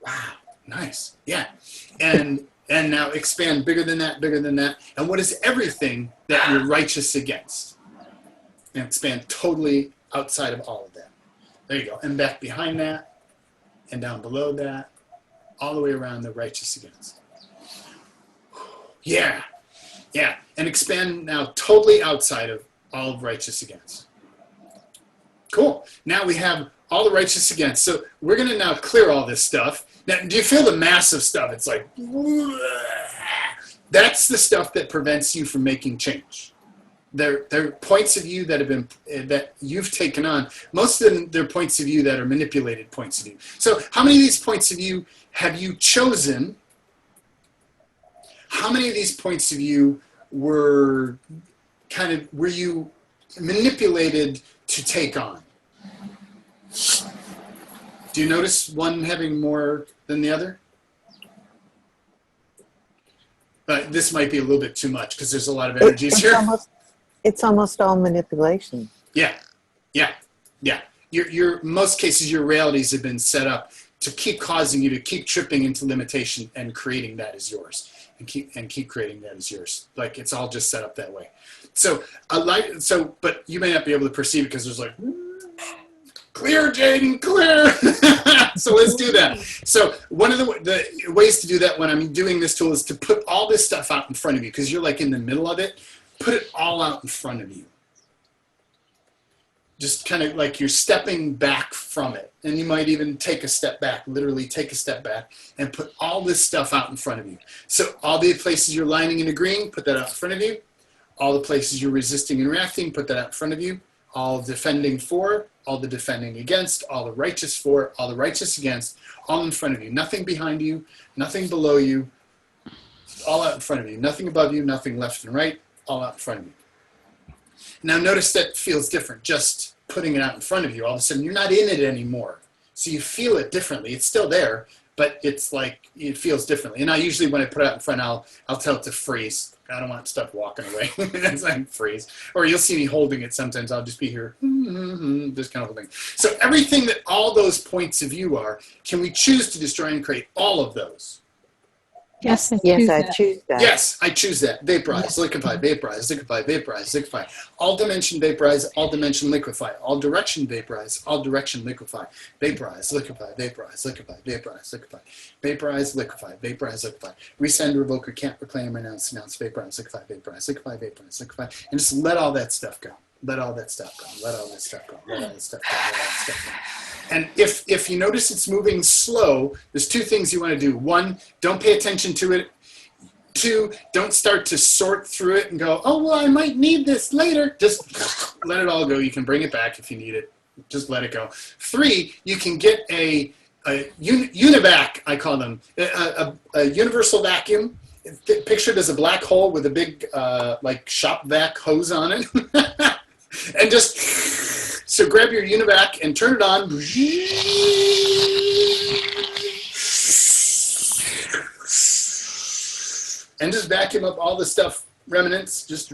Wow, nice. Yeah. And now expand bigger than that, bigger than that. And what is everything that you're righteous against? And expand totally outside of all of that. There you go. And back behind that, and down below that, all the way around the righteous against. Yeah, yeah. And expand now totally outside of all of righteous against. Cool. Now we have all the righteous against. So we're going to now clear all this stuff. Now, do you feel the massive stuff? It's like, that's the stuff that prevents you from making change. They're points of view that have been that you've taken on. Most of them, they're points of view that are manipulated points of view. So how many of these points of view have you chosen? How many of these points of view were you manipulated to take on? Do you notice one having more than the other? But this might be a little bit too much because there's a lot of energies here. It's almost all manipulation. Yeah. Most cases, your realities have been set up to keep causing you to keep tripping into limitation and creating that as yours, and keep creating that as yours. Like it's all just set up that way. So but you may not be able to perceive it because there's like, clear, Jaden, clear. So let's do that. So one of the ways to do that when I'm doing this tool is to put all this stuff out in front of you because you're like in the middle of it. Put it all out in front of you. Just kind of like you're stepping back from it. And you might even take a step back, literally take a step back and put all this stuff out in front of you. So all the places you're lining and agreeing, put that out in front of you. All the places you're resisting and reacting, put that out in front of you. All defending for, all the defending against, all the righteous for, all the righteous against, all in front of you. Nothing behind you, nothing below you, all out in front of you. Nothing above you, nothing left and right. All out in front of you. Now notice that feels different. Just putting it out in front of you, all of a sudden you're not in it anymore. So you feel it differently. It's still there, but it's like it feels differently. And I usually when I put it out in front, I'll tell it to freeze. I don't want stuff walking away. It's like freeze. Or you'll see me holding it sometimes. I'll just be here, just kind of holding. So everything that all those points of view are, can we choose to destroy and create all of those? Yes, Yes, I choose that. Yes, I choose that. Vaporize, liquefy, vaporize, liquefy, vaporize, liquefy. All dimension vaporize, all dimension liquefy. All direction vaporize, all direction liquefy. Vaporize, liquefy, vaporize, liquefy, vaporize, liquefy. Vaporize, liquefy, vaporize, liquefy. Resend, revoke, recant, reclaim, renounce, vaporize, liquefy, vaporize, liquefy, vaporize, liquefy. And just let all that stuff go. Let all that stuff go. Let all that stuff go. Let all that stuff go. Let all that stuff go. And if you notice it's moving slow, there's two things you want to do. One, don't pay attention to it. Two, don't start to sort through it and go, oh, well, I might need this later. Just let it all go. You can bring it back if you need it. Just let it go. Three, you can get a univac, I call them, a universal vacuum. Pictured as a black hole with a big like shop vac hose on it. And just, so grab your univac and turn it on. And just vacuum up all the stuff, remnants, just.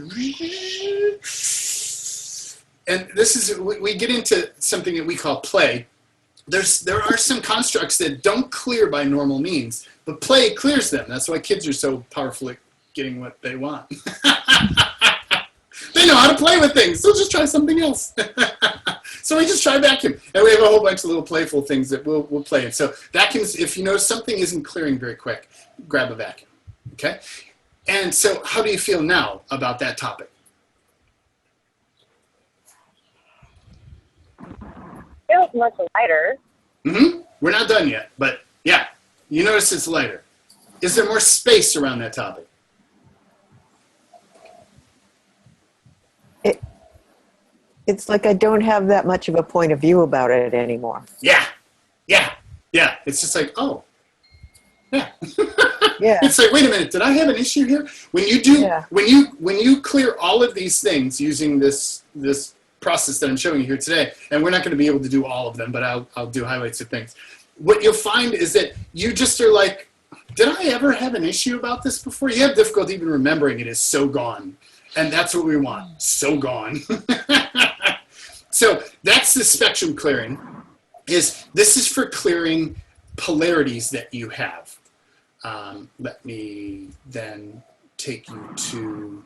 And this is, we get into something that we call play. There are some constructs that don't clear by normal means, but play clears them. That's why kids are so powerful at getting what they want. They know how to play with things, so just try something else. So we just try vacuum. And we have a whole bunch of little playful things that we'll play in. So vacuums, if you notice something isn't clearing very quick, grab a vacuum, okay? And so how do you feel now about that topic? Feels much lighter. Mm-hmm. We're not done yet, but yeah, you notice it's lighter. Is there more space around that topic? It's like I don't have that much of a point of view about it anymore. Yeah. It's just like, oh, yeah. Yeah. It's like, wait a minute, did I have an issue here? When you do, Yeah. when you clear all of these things using this process that I'm showing you here today, and we're not going to be able to do all of them, but I'll do highlights of things. What you'll find is that you just are like, did I ever have an issue about this before? You have difficulty even remembering it is so gone. And that's what we want, so gone. So that's the spectrum clearing. This is for clearing polarities that you have. Let me then take you to...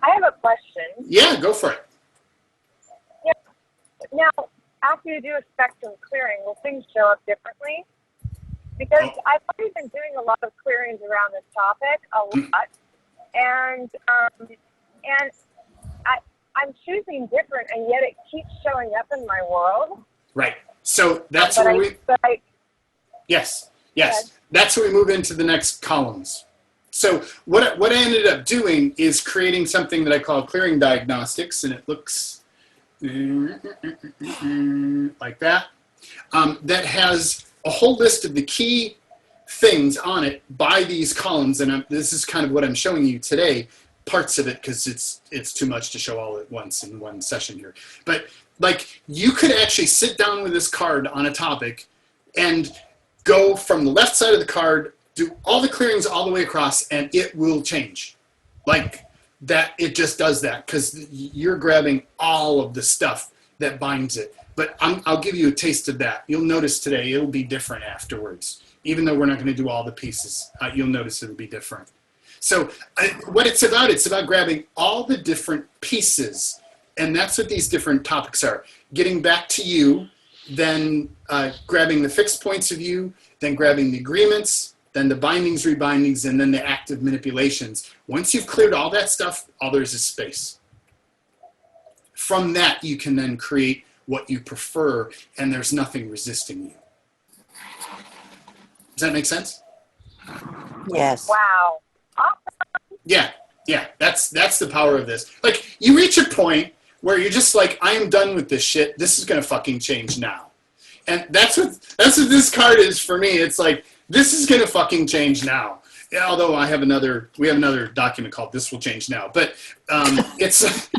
I have a question. Yeah, go for it. Yeah. Now, after you do a spectrum clearing, will things show up differently? Because I've already been doing a lot of clearings around this topic, a lot, and I'm choosing different, and yet it keeps showing up in my world. Right. So that's where Yes. That's where we move into the next columns. So what I ended up doing is creating something that I call clearing diagnostics, and it looks like that. That has a whole list of the key things on it by these columns, and this is kind of what I'm showing you today, parts of it, because it's too much to show all at once in one session here. But like, you could actually sit down with this card on a topic and go from the left side of the card, do all the clearings all the way across, and it will change. Like that, it just does that because you're grabbing all of the stuff that binds it. But I'll give you a taste of that. You'll notice today it'll be different afterwards. Even though we're not going to do all the pieces, you'll notice it'll be different. So what it's about grabbing all the different pieces. And that's what these different topics are. Getting back to you, then grabbing the fixed points of view, then grabbing the agreements, then the bindings, rebindings, and then the active manipulations. Once you've cleared all that stuff, all there is space. From that, you can then create what you prefer, and there's nothing resisting you. Does that make sense? Yes. Wow. Yeah, that's the power of this. Like, you reach a point where you're just like, I am done with this shit. This is gonna fucking change now. And that's what this card is for me. It's like, this is gonna fucking change now. Yeah, although we have another document called This Will Change Now. But it's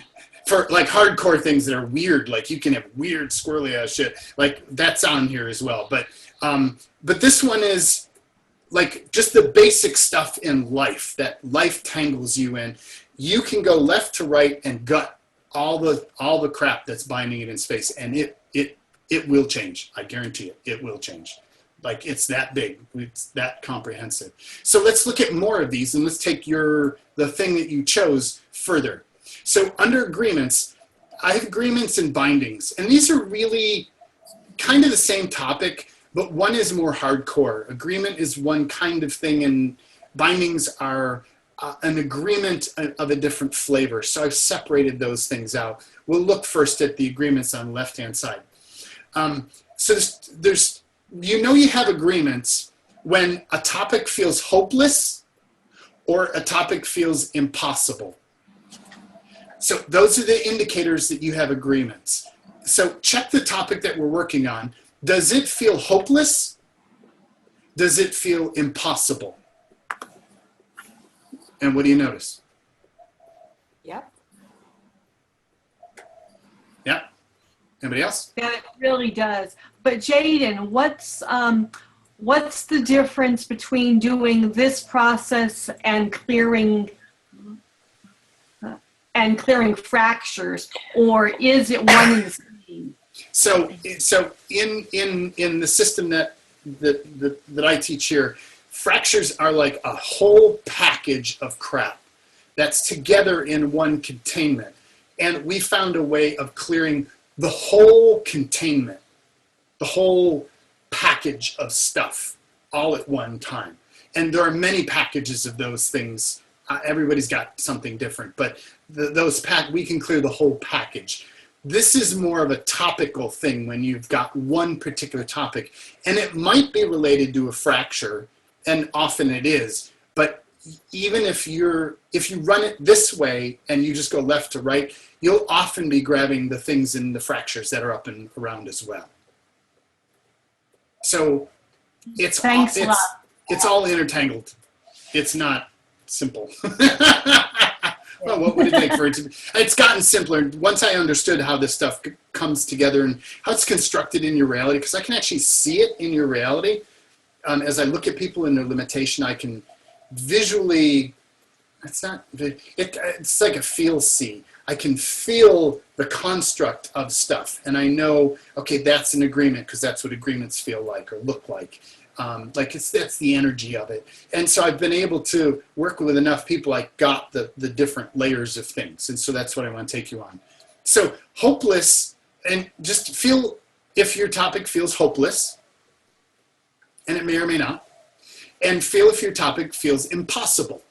for like hardcore things that are weird, like you can have weird squirrely ass shit. Like that's on here as well. But this one is like just the basic stuff in life that life tangles you in. You can go left to right and gut all the crap that's binding it in space, and it will change. I guarantee it. It will change. Like it's that big. It's that comprehensive. So let's look at more of these, and let's take the thing that you chose further. So under agreements, I have agreements and bindings, and these are really kind of the same topic, but one is more hardcore. Agreement is one kind of thing, and bindings are an agreement of a different flavor. So I've separated those things out. We'll look first at the agreements on the left-hand side. So there's you have agreements when a topic feels hopeless or a topic feels impossible. So those are the indicators that you have agreements. So check the topic that we're working on. Does it feel hopeless? Does it feel impossible? And what do you notice? Yep. Yeah. Anybody else? Yeah, it really does. But Jaden, what's the difference between doing this process and clearing fractures, or is it one and the same? So in the system that I teach here, fractures are like a whole package of crap that's together in one containment. And we found a way of clearing the whole containment, the whole package of stuff all at one time. And there are many packages of those things. Everybody's got something different, but we can clear the whole package. This is more of a topical thing when you've got one particular topic, and it might be related to a fracture, and often it is. But even if you run it this way and you just go left to right, you'll often be grabbing the things in the fractures that are up and around as well. So it's Thanks a lot. it's all intertangled. It's not simple. Well, what would it take for it to be? It's gotten simpler once I understood how this stuff comes together and how it's constructed in your reality, because I can actually see it in your reality. As I look at people and their limitation, I can visually, it's like a feel-see. I can feel the construct of stuff, and I know, okay, that's an agreement, because that's what agreements feel like or look like. That's the energy of it. And so I've been able to work with enough people, I got the different layers of things. And so that's what I want to take you on. So hopeless, and just feel if your topic feels hopeless, and it may or may not, and feel if your topic feels impossible.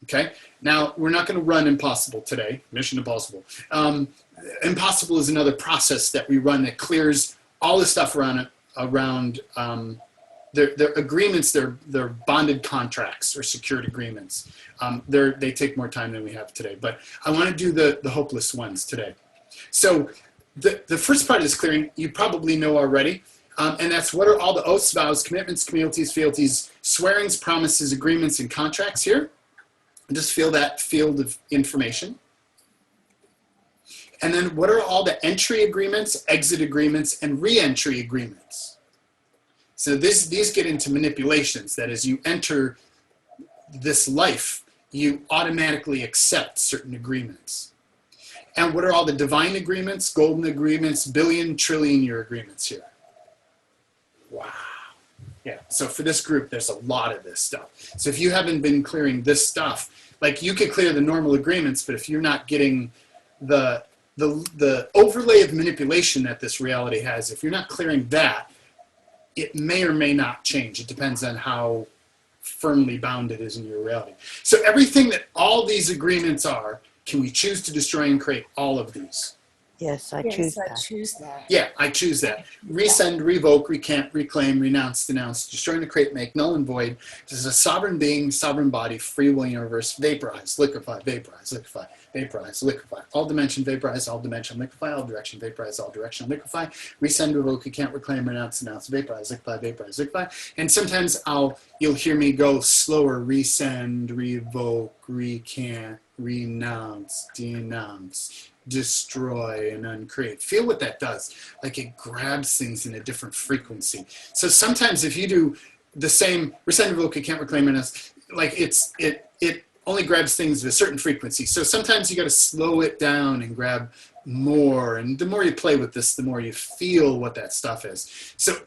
Okay, now we're not going to run impossible today, Mission Impossible. Impossible is another process that we run that clears all the stuff around their agreements, their bonded contracts or secured agreements. They take more time than we have today, but I want to do the hopeless ones today. So the first part of this clearing, you probably know already, and that's what are all the oaths, vows, commitments, communities, fealties, swearings, promises, agreements, and contracts here. Just feel that field of information. And then what are all the entry agreements, exit agreements, and re-entry agreements? So these get into manipulations, that as you enter this life, you automatically accept certain agreements. And what are all the divine agreements, golden agreements, billion, trillion year agreements here? Wow. Yeah, so for this group, there's a lot of this stuff. So if you haven't been clearing this stuff, like you could clear the normal agreements, but if you're not getting the overlay of manipulation that this reality has, if you're not clearing that, it may or may not change. It depends on how firmly bound it is in your reality. So everything that all these agreements are, can we choose to destroy and create all of these? Yes, I Yes, choose I that. choose that. Yeah, I choose that. Resend, revoke, recant, reclaim, renounce, denounce, destroy and create, make null and void. This is a sovereign being, sovereign body, free will universe, vaporize, liquefy, vaporize, liquefy, vaporize, liquefy. All dimension, vaporize, all dimension, liquefy, all direction, vaporize, all direction, liquefy. Resend, revoke, recant, reclaim, renounce, denounce, vaporize, liquefy, vaporize, liquefy. And sometimes you'll hear me go slower, resend, revoke, recant, renounce, denounce, destroy, and uncreate. Feel what that does. Like it grabs things in a different frequency. So sometimes if you do the same resend, revoke, can't reclaim, like it only grabs things at a certain frequency. So sometimes you got to slow it down and grab more. And the more you play with this, the more you feel what that stuff is. So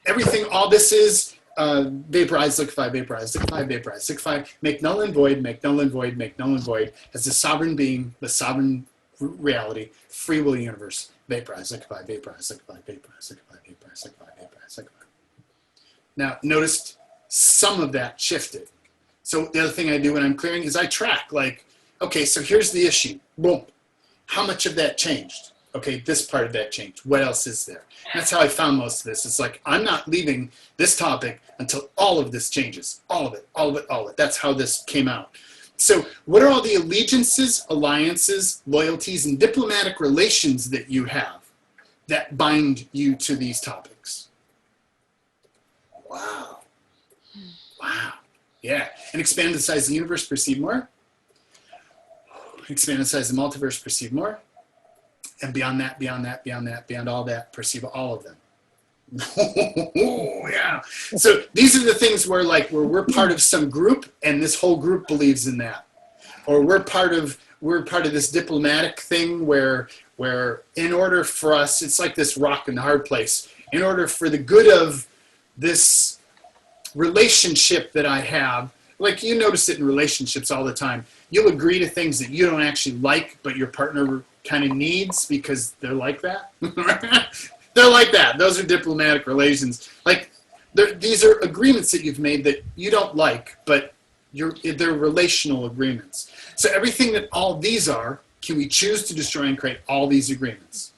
everything, all this is vaporize, liquefy, vaporize, liquefy, vaporize, liquefy, make null and void, make null and void, make null and void as the sovereign being, the sovereign reality, free will universe, vaporize, liquefy, vaporize, liquefy, vaporize, liquefy, vaporize, liquefy, vaporize, liquefy. Now, notice some of that shifted. So the other thing I do when I'm clearing is I track, like, okay, so here's the issue. Boom. How much of that changed? Okay, this part of that changed. What else is there? And that's how I found most of this. It's like, I'm not leaving this topic until all of this changes. All of it, all of it, all of it. That's how this came out. So what are all the allegiances, alliances, loyalties, and diplomatic relations that you have that bind you to these topics? Wow. Wow. Yeah. And expand the size of the universe, perceive more. Expand the size of the multiverse, perceive more. And beyond that, beyond that, beyond that, beyond all that, perceive all of them. Oh, yeah. So these are the things where we're part of some group and this whole group believes in that. Or we're part of this diplomatic thing where in order for us, it's like this rock in the hard place. In order for the good of this relationship that I have, like you notice it in relationships all the time, you'll agree to things that you don't actually like, but your partner kind of needs because they're like that. They're like that. Those are diplomatic relations. Like these are agreements that you've made that you don't like, but they're relational agreements. So everything that all these are, can we choose to destroy and create all these agreements?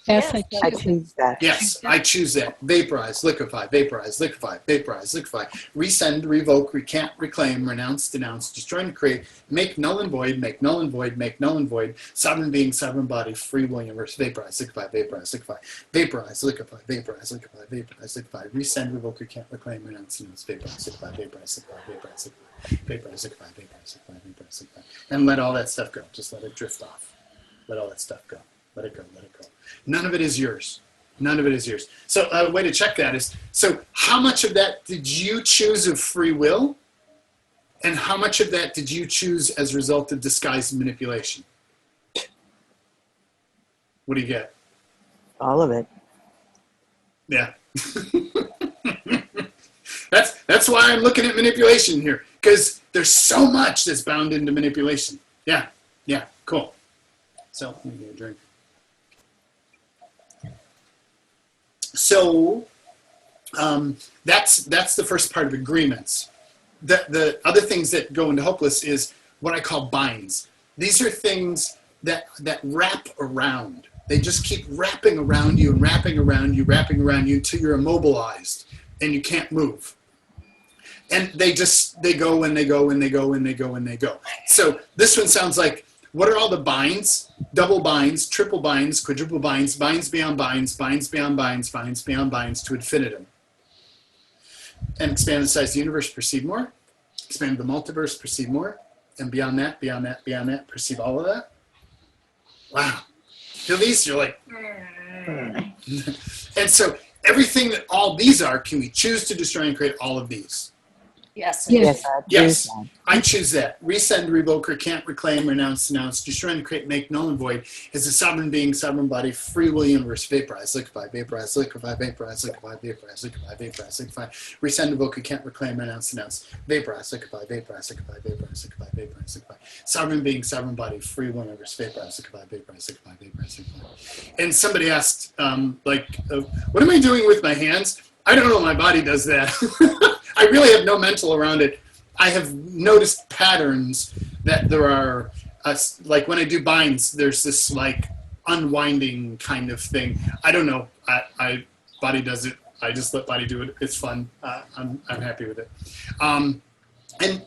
Yes, I choose that. Yes, I choose that. Vaporize, liquefy, vaporize, liquefy, vaporize, liquefy. Resend, revoke, recant, reclaim, renounce, denounce, destroy and create, make null and void, make null and void, make null and void, sovereign being, sovereign body, free will universe, vaporize, liquefy, vaporize, liquefy, vaporize, liquefy, vaporize, liquefy, vaporize, liquefy, resend, revoke, recant, reclaim, renounce, denounce, vaporize, liquefy, vaporize, liquefy, vaporize, liquefy, vaporize, liquefy, vaporize, liquefy, vaporize, liquefy. And let all that stuff go. Just let it drift off. Let all that stuff go. Let it go, let it go. None of it is yours. None of it is yours. So a way to check that is, so how much of that did you choose of free will? And how much of that did you choose as a result of disguised manipulation? What do you get? All of it. Yeah. That's why I'm looking at manipulation here, because there's so much that's bound into manipulation. Yeah, yeah, cool. So let me get a drink. So that's the first part of agreements. The other things that go into hopeless is what I call binds. These are things that wrap around. They just keep wrapping around you and wrapping around you, wrapping around you until you're immobilized and you can't move. And they go and they go and they go and they go and they go. So this one sounds like, what are all the binds? Double binds, triple binds, quadruple binds, binds beyond binds, binds beyond binds, binds beyond binds to infinitum. And expand the size of the universe, perceive more. Expand the multiverse, perceive more. And beyond that, beyond that, beyond that, perceive all of that. Wow. Feel these? You're like, and so everything that all these are, can we choose to destroy and create all of these? Yes. Yes. I choose Yes, that. I choose that. Resend, revoke, recant, reclaim, renounce, denounce, destroy and create, make null and void is a sovereign being, sovereign body, free will universe, vaporize, liquefy, vaporize, liquefy, vaporize, liquefy, vaporize, liquefy, vaporize, liquefy, resend, revoke, recant, reclaim, renounce, denounce, vaporize, liquefy, vaporize, liquefy, vaporize, liquefy, vaporize, liquefy, sovereign being, sovereign body, free will universe, vaporize, liquefy, vaporize, liquefy, vaporize, liquefy. And somebody asked, what am I doing with my hands? I don't know, my body does that. I really have no mental around it. I have noticed patterns that there are, like when I do binds, there's this like unwinding kind of thing. I don't know. Body does it. I just let body do it. It's fun. I'm happy with it. And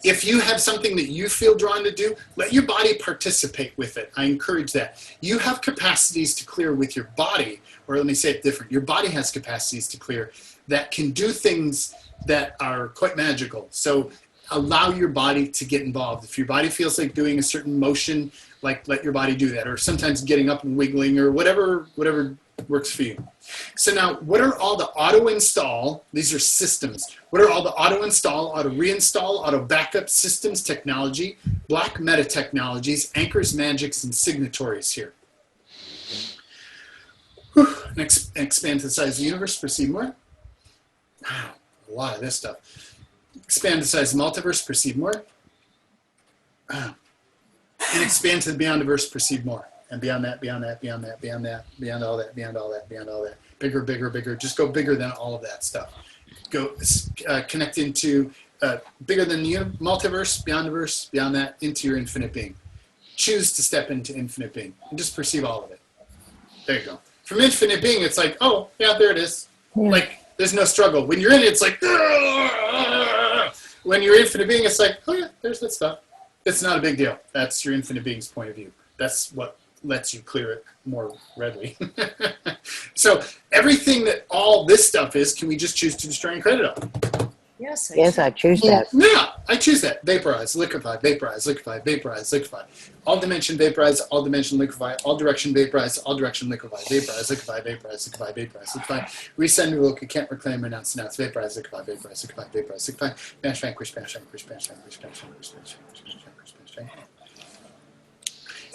if you have something that you feel drawn to do, let your body participate with it. I encourage that. You have capacities to clear with your body, or let me say it different. Your body has capacities to clear that can do things that are quite magical. So allow your body to get involved. If your body feels like doing a certain motion, like let your body do that, or sometimes getting up and wiggling, or whatever works for you. So now, what are all the auto install? These are systems. What are all the auto install, auto reinstall, auto backup systems, technology, black meta technologies, anchors, magics, and signatories here? Whew. Expand to the size of the universe, perceive more. Wow, a lot of this stuff. Expand the size of the multiverse, perceive more. And expand to the beyond-diverse, perceive more. And beyond that, beyond that, beyond that, beyond that, beyond all that, beyond all that, beyond all that. Bigger, bigger, bigger. Just go bigger than all of that stuff. Go connect into bigger than the multiverse, beyond-diverse, beyond that, into your infinite being. Choose to step into infinite being and just perceive all of it. There you go. From infinite being, it's like, oh, yeah, there it is. Yeah. Like, there's no struggle. When you're in it, it's like, when you're infinite being, it's like, oh yeah, there's that stuff. It's not a big deal. That's your infinite being's point of view. That's what lets you clear it more readily. So everything that all this stuff is, can we just choose to destroy and create it all? Yes. Yes, I choose that. Yeah, I choose that. Vaporize, liquefy, vaporize, liquefy, vaporize, liquefy. All dimension vaporize, all dimension liquefy, all direction vaporize, all direction liquefy, vaporize, liquefy, vaporize, liquefy, vaporize, liquefy. Resend, revoke, can't reclaim, renounce, vaporize, liquefy, vaporize, liquefy, vaporize, liquefy. Banish, vanquish, banish, vanquish, banish, vanquish, banish, vanquish, banish, vanquish, banish, vanquish, banish, vanquish.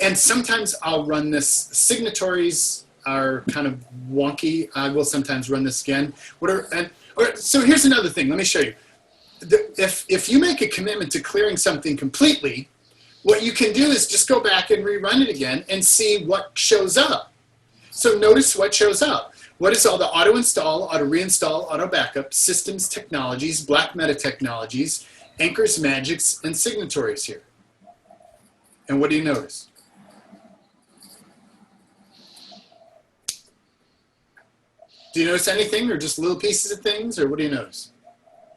And sometimes I'll run this. Signatories are kind of wonky. I will sometimes run this again. So here's another thing. Let me show you. If you make a commitment to clearing something completely, what you can do is just go back and rerun it again and see what shows up. So notice what shows up. What is all the auto install, auto reinstall, auto backup, systems, technologies, black meta technologies, anchors, magics, and signatories here? And what do you notice? Do you notice anything, or just little pieces of things, or what do you notice?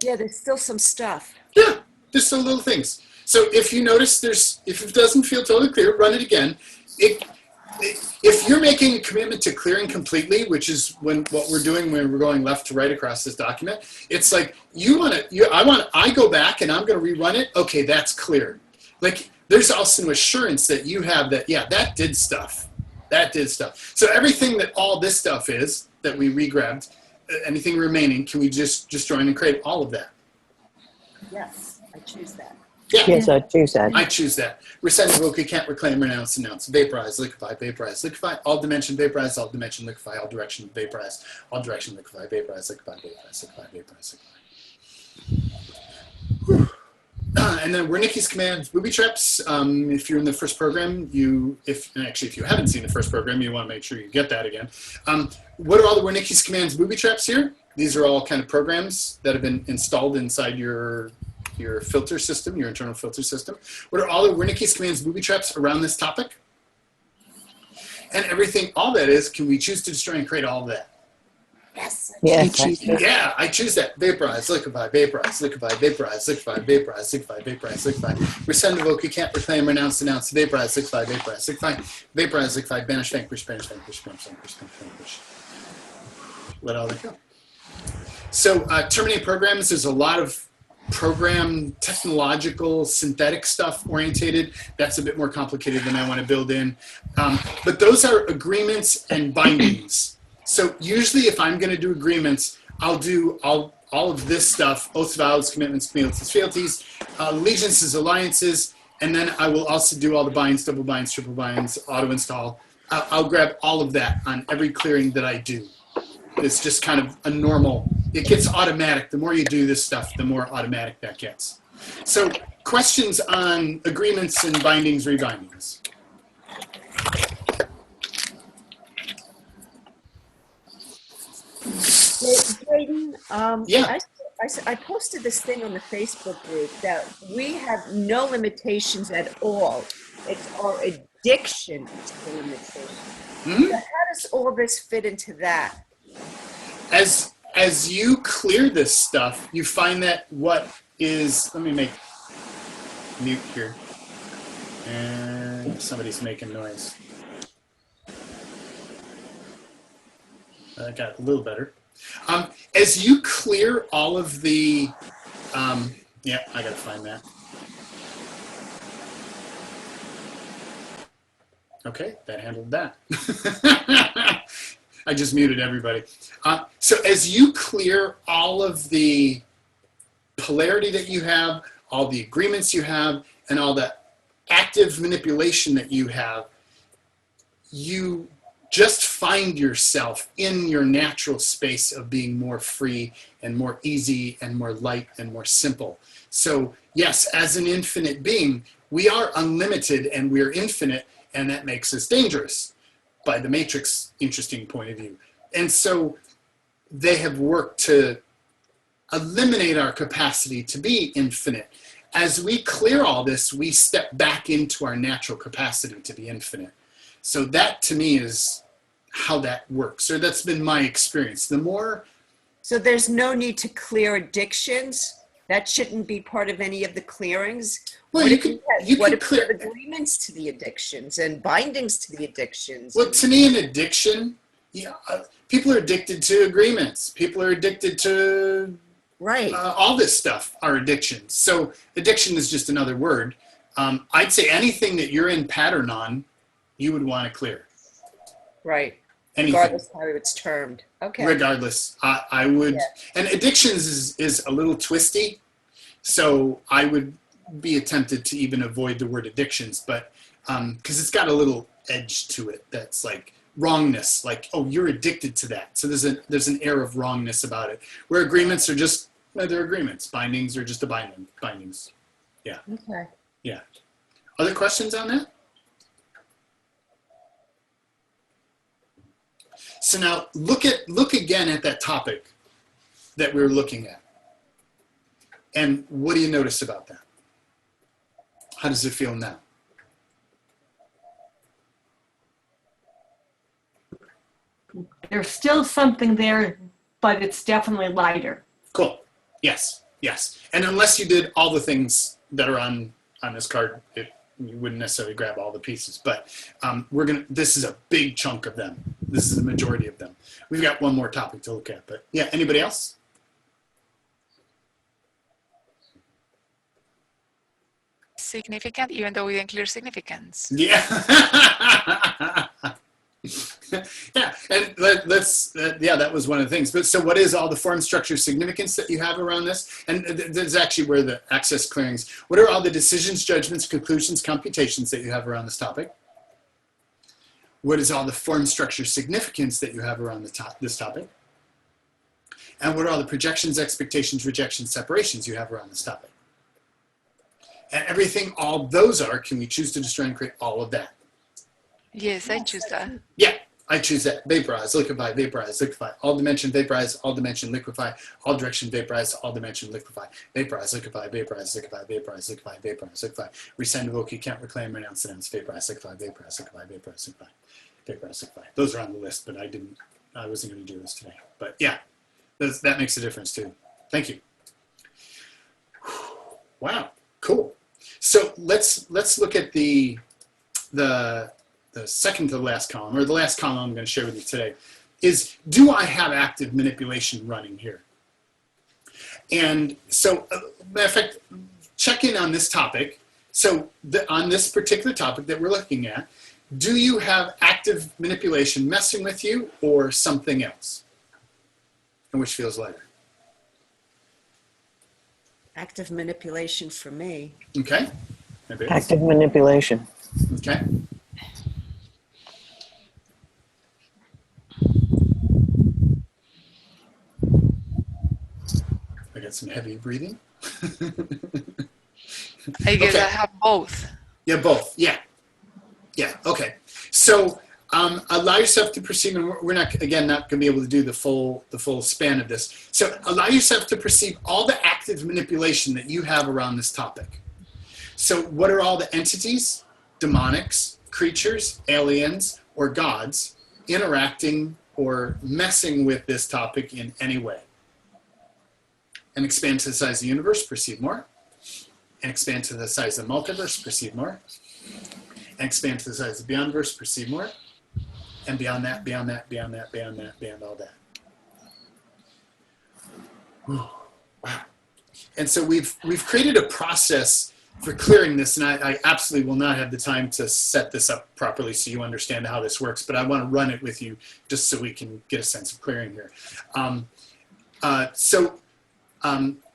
Yeah, there's still some stuff. Yeah, just some little things. So if you notice if it doesn't feel totally clear, run it again. If you're making a commitment to clearing completely, which is what we're doing when we're going left to right across this document, it's like I go back and I'm going to rerun it. Okay, that's clear. Like there's also an assurance that you have that, yeah, that did stuff. That did stuff. So everything that all this stuff is that we re-grabbed, anything remaining, can we just join and create all of that? Yes, I choose that. Yeah. Yes, I choose that. I choose that. Rescind, revoke, can't reclaim, renounce, announce, vaporize, liquefy, vaporize, liquefy, all dimension, vaporize, all dimension, liquefy, all direction, vaporize, all direction, liquefy, vaporize, liquefy, vaporize, liquefy, vaporize, liquefy. And then Wernicke's commands, booby traps. If you're in the first program, if you haven't seen the first program, you want to make sure you get that again. What are all the Wernicke's commands booby traps here? These are all kind of programs that have been installed inside your filter system, your internal filter system. What are all the Wernicke's commands booby traps around this topic? And everything, all that is, can we choose to destroy and create all of that? Yes. Yes, Yeah, I choose that. Vaporize, liquefy, vaporize, liquefy, vaporize, liquefy, vaporize, liquefy, vaporize, liquefy. Rescind, revoke, you can't reclaim, renounce, denounce, vaporize, liquefy, vaporize, liquefy, vaporize, liquefy, banish, vanquish, banish, vanquish, banish, vanquish, banish, vanquish. Let all that go. So terminate programs, there's a lot of program technological synthetic stuff orientated. That's a bit more complicated than I want to build in. But those are agreements and bindings. So usually if I'm going to do agreements, I'll do all of this stuff, oaths, vows, commitments, fealties, allegiances, alliances, and then I will also do all the binds, double binds, triple binds, auto install. I'll grab all of that on every clearing that I do. It's just kind of a normal, it gets automatic. The more you do this stuff, the more automatic that gets. So questions on agreements and bindings, rebindings? Drayden, Yeah. I posted this thing on the Facebook group that we have no limitations at all. It's our addiction to the limitation. Mm-hmm. So how does all this fit into that? As you clear this stuff, you find that what is, let me make mute here. And somebody's making noise. That got a little better. As you clear all of the, yeah, I gotta find that. Okay, that handled that. I just muted everybody. So as you clear all of the polarity that you have, all the agreements you have, and all the active manipulation that you have, you just find yourself in your natural space of being more free and more easy and more light and more simple. So yes, as an infinite being, we are unlimited and we're infinite, and that makes us dangerous by the matrix interesting point of view. And so they have worked to eliminate our capacity to be infinite. As we clear all this, we step back into our natural capacity to be infinite. So that to me is how that works, or that's been my experience. The more... So there's no need to clear addictions? That shouldn't be part of any of the clearings? Well, What you if can clear agreements to the addictions and bindings to the addictions? Well, to me, an addiction, yeah, people are addicted to agreements. People are addicted to Right. all this stuff are addictions. So addiction is just another word. I'd say anything that you're in pattern on, you would want to clear. Right. Anything. Regardless how it's termed. Okay. Regardless, I would, Yeah. and addictions is a little twisty, so I would be tempted to even avoid the word addictions, but because it's got a little edge to it that's like wrongness, like, oh, you're addicted to that. So there's an air of wrongness about it. Where agreements are just, they're agreements. Bindings are just bindings. Yeah. Okay. Yeah. Other questions on that? So now look again at that topic that we were looking at. And what do you notice about that? How does it feel now? there's still something there, but it's definitely lighter. Cool. Yes. Yes. And unless you did all the things that are on this card, you wouldn't necessarily grab all the pieces. But this is a big chunk of them. This is the majority of them. We've got one more topic to look at. But yeah, anybody else? Significant, even though we didn't clear significance. Yeah. Yeah, and that was one of the things. But so what is all the form, structure, significance that you have around this? And this is actually where the access clearings. What are all the decisions, judgments, conclusions, computations that you have around this topic? What is all the form, structure, significance that you have around this topic? And what are all the projections, expectations, rejections, separations you have around this topic? And everything all those are, can we choose to destroy and create all of that? Yes, I choose that. Yeah, I choose that. Vaporize, liquefy, vaporize, liquefy. All dimension, vaporize, all dimension, liquefy. All direction, vaporize, all dimension, liquefy. Vaporize, liquefy, vaporize, liquefy, vaporize, liquefy, vaporize, liquefy. Resend, revoke, you can't reclaim, renounce, announce. Vaporize, liquefy, vaporize, liquefy, vaporize, liquefy. Vaporize, liquefy. Those are on the list, but I wasn't going to do this today. But yeah, that makes a difference too. Thank you. Wow, cool. So let's look at the second to the last column, or the last column I'm going to share with you today, is do I have active manipulation running here? And so, matter of fact, check in on this topic. So on this particular topic that we're looking at, do you have active manipulation messing with you or something else? And which feels lighter? Active manipulation for me. Okay. Active manipulation. Okay. I got some heavy breathing. I guess Okay. I have both. Yeah, both. Yeah. Yeah. Okay. So allow yourself to perceive, and we're not going to be able to do the full span of this. So allow yourself to perceive all the active manipulation that you have around this topic. So what are all the entities, demonics, creatures, aliens, or gods interacting or messing with this topic in any way? And expand to the size of the universe, perceive more. And expand to the size of the multiverse, perceive more. And expand to the size of the beyondverse, perceive more. And beyond that, beyond that, beyond that, beyond that, beyond all that. Whew. Wow. And so we've created a process for clearing this, and I absolutely will not have the time to set this up properly so you understand how this works, but I want to run it with you just so we can get a sense of clearing here.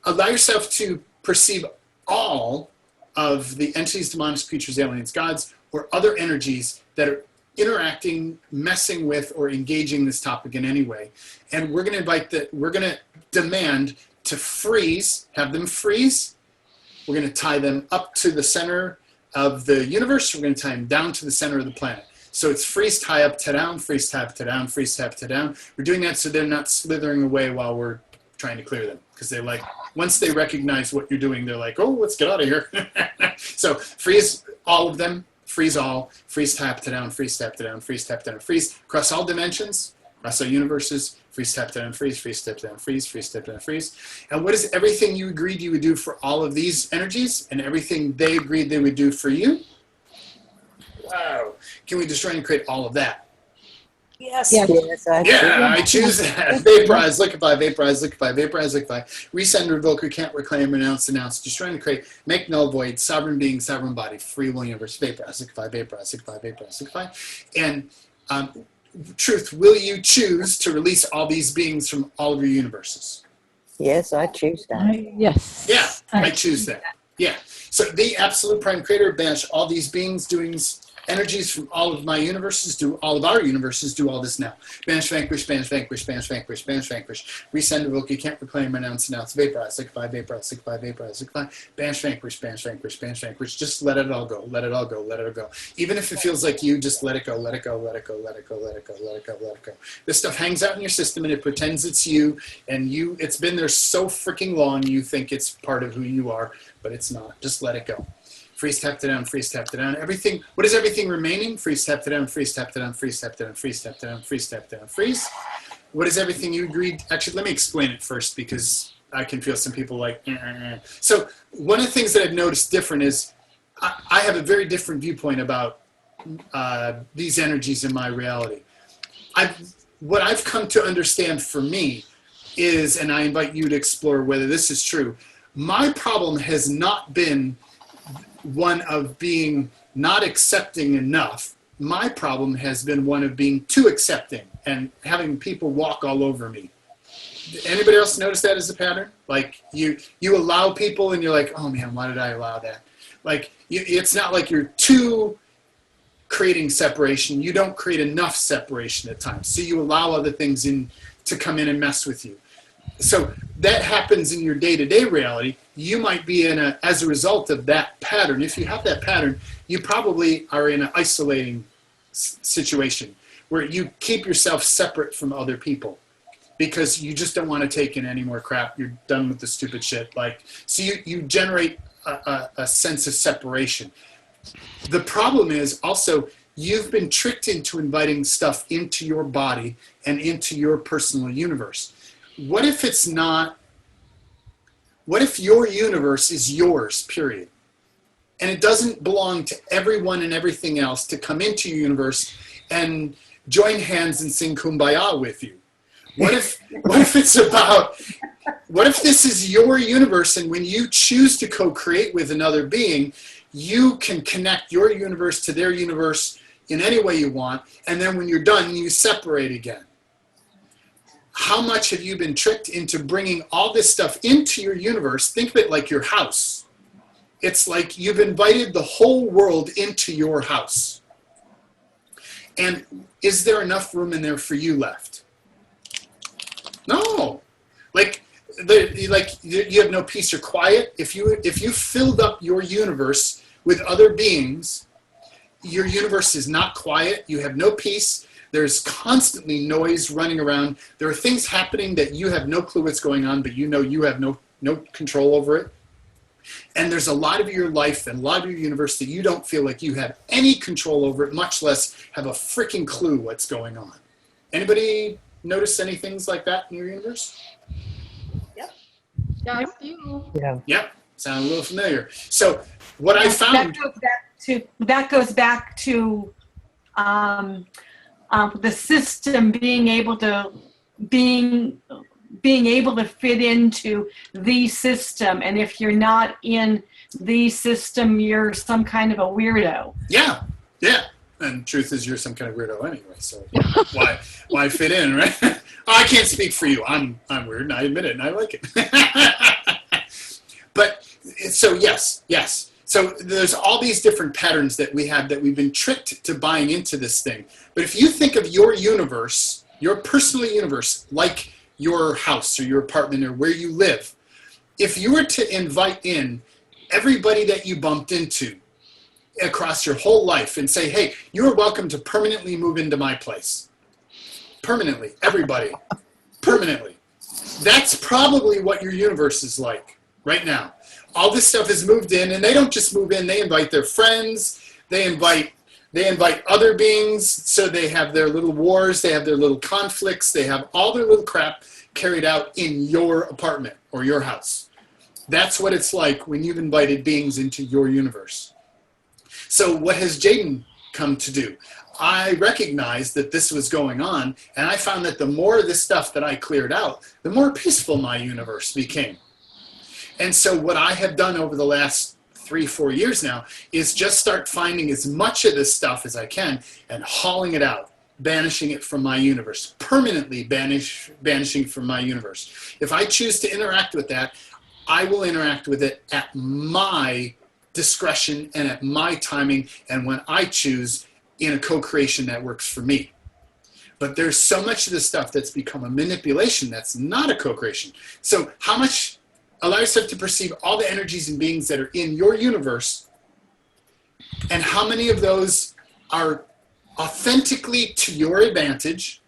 Allow yourself to perceive all of the entities, demonics, creatures, aliens, gods, or other energies that are interacting, messing with, or engaging this topic in any way. And we're going to demand to freeze, have them freeze. We're going to tie them up to the center of the universe. We're going to tie them down to the center of the planet. So it's freeze, tie up, tie down, freeze, tie up, tie down, freeze, tie up, tie down. We're doing that so they're not slithering away while we're trying to clear them. Because they're like, once they recognize what you're doing, they're like, oh, let's get out of here. So freeze all of them, freeze all, freeze, tie up, tie down, freeze, tie up, tie down, freeze, tie up, tie down, freeze, across all dimensions, across all universes, freeze, tie up, tie down, freeze, freeze, tie up, tie down, freeze, freeze, tie up, tie down, freeze. And what is everything you agreed you would do for all of these energies and everything they agreed they would do for you? Wow. Can we destroy and create all of that? Yes. Yes, I choose that. Vaporize, liquefy, vaporize, liquefy, vaporize, liquefy. Resend, revoke, recant, reclaim, renounce, denounce, destroy and create, make null, void, sovereign being, sovereign body, free will universe. Vaporize, liquefy, vaporize, liquefy, vaporize, liquefy. And truth, will you choose to release all these beings from all of your universes? Yes, I choose that. Yes. Yeah, I choose that. Yeah. So the absolute prime creator, banish all these beings, doings, energies from all of my universes, do all of our universes, do all this now. Banish, vanquish, banish, vanquish, banish, vanquish, banish, vanquish. Resend, revoke, you can't reclaim, renounce, vaporize, liquefy, vaporize, liquefy, vaporize, liquefy. Banish, vanquish, banish, vanquish, banish, vanquish. Just let it all go, let it all go, let it all go. Even if it feels like you, just let it go, let it go, let it go, let it go, let it go, let it go, let it go. This stuff hangs out in your system and it pretends it's you, and it's been there so freaking long you think it's part of who you are, but it's not. Just let it go. Freeze, tap to down, freeze, tap to down. Everything, what is everything remaining? Freeze, tap to down, freeze, tap to down, freeze, tap to down, freeze, tap to down, freeze, tap to down, freeze. What is everything you agreed? Actually, let me explain it first because I can feel some people like, So one of the things that I've noticed different is I have a very different viewpoint about these energies in my reality. What I've come to understand for me is, and I invite you to explore whether this is true, my problem has not been one of being not accepting enough. My problem has been one of being too accepting and having people walk all over me. Anybody else notice that as a pattern? Like you allow people and you're like, oh man, why did I allow that? Like it's not like you're too creating separation. You don't create enough separation at times. So you allow other things in to come in and mess with you. So that happens in your day-to-day reality. You might be as a result of that pattern. If you have that pattern, you probably are in an isolating situation where you keep yourself separate from other people because you just don't want to take in any more crap. You're done with the stupid shit. So you generate a sense of separation. The problem is also you've been tricked into inviting stuff into your body and into your personal universe. What if it's not? What if your universe is yours, period? And it doesn't belong to everyone and everything else to come into your universe and join hands and sing Kumbaya with you? What if it's about, what if this is your universe and when you choose to co-create with another being, you can connect your universe to their universe in any way you want, and then when you're done, you separate again. How much have you been tricked into bringing all this stuff into your universe? Think of it like your house. It's like you've invited the whole world into your house. And is there enough room in there for you left? No. You have no peace or quiet. If you filled up your universe with other beings, your universe is not quiet. You have no peace. There's constantly noise running around. There are things happening that you have no clue what's going on, but you know you have no control over it. And there's a lot of your life and a lot of your universe that you don't feel like you have any control over it, much less have a freaking clue what's going on. Anybody notice any things like that in your universe? Yep. Yes, you. Yeah. Yep. Sound a little familiar. So what I found... That goes back to the system being able to fit into the system, and if you're not in the system, you're some kind of a weirdo. Yeah. And truth is, you're some kind of weirdo anyway. So why fit in, right? I can't speak for you. I'm weird, and I admit it, and I like it. But so yes. So there's all these different patterns that we have that we've been tricked to buying into this thing. But if you think of your universe, your personal universe, like your house or your apartment or where you live, if you were to invite in everybody that you bumped into across your whole life and say, hey, you're welcome to permanently move into my place. Permanently, everybody. Permanently. That's probably what your universe is like right now. All this stuff is moved in, and they don't just move in, they invite their friends, they invite other beings, so they have their little wars, they have their little conflicts, they have all their little crap carried out in your apartment or your house. That's what it's like when you've invited beings into your universe. So what has Jaden come to do? I recognized that this was going on, and I found that the more of this stuff that I cleared out, the more peaceful my universe became. And so what I have done over the last 3-4 years now is just start finding as much of this stuff as I can and hauling it out, banishing it from my universe, permanently banishing from my universe. If I choose to interact with that, I will interact with it at my discretion and at my timing and when I choose in a co-creation that works for me. But there's so much of this stuff that's become a manipulation that's not a co-creation. So how much... Allow yourself to perceive all the energies and beings that are in your universe, and how many of those are authentically to your advantage,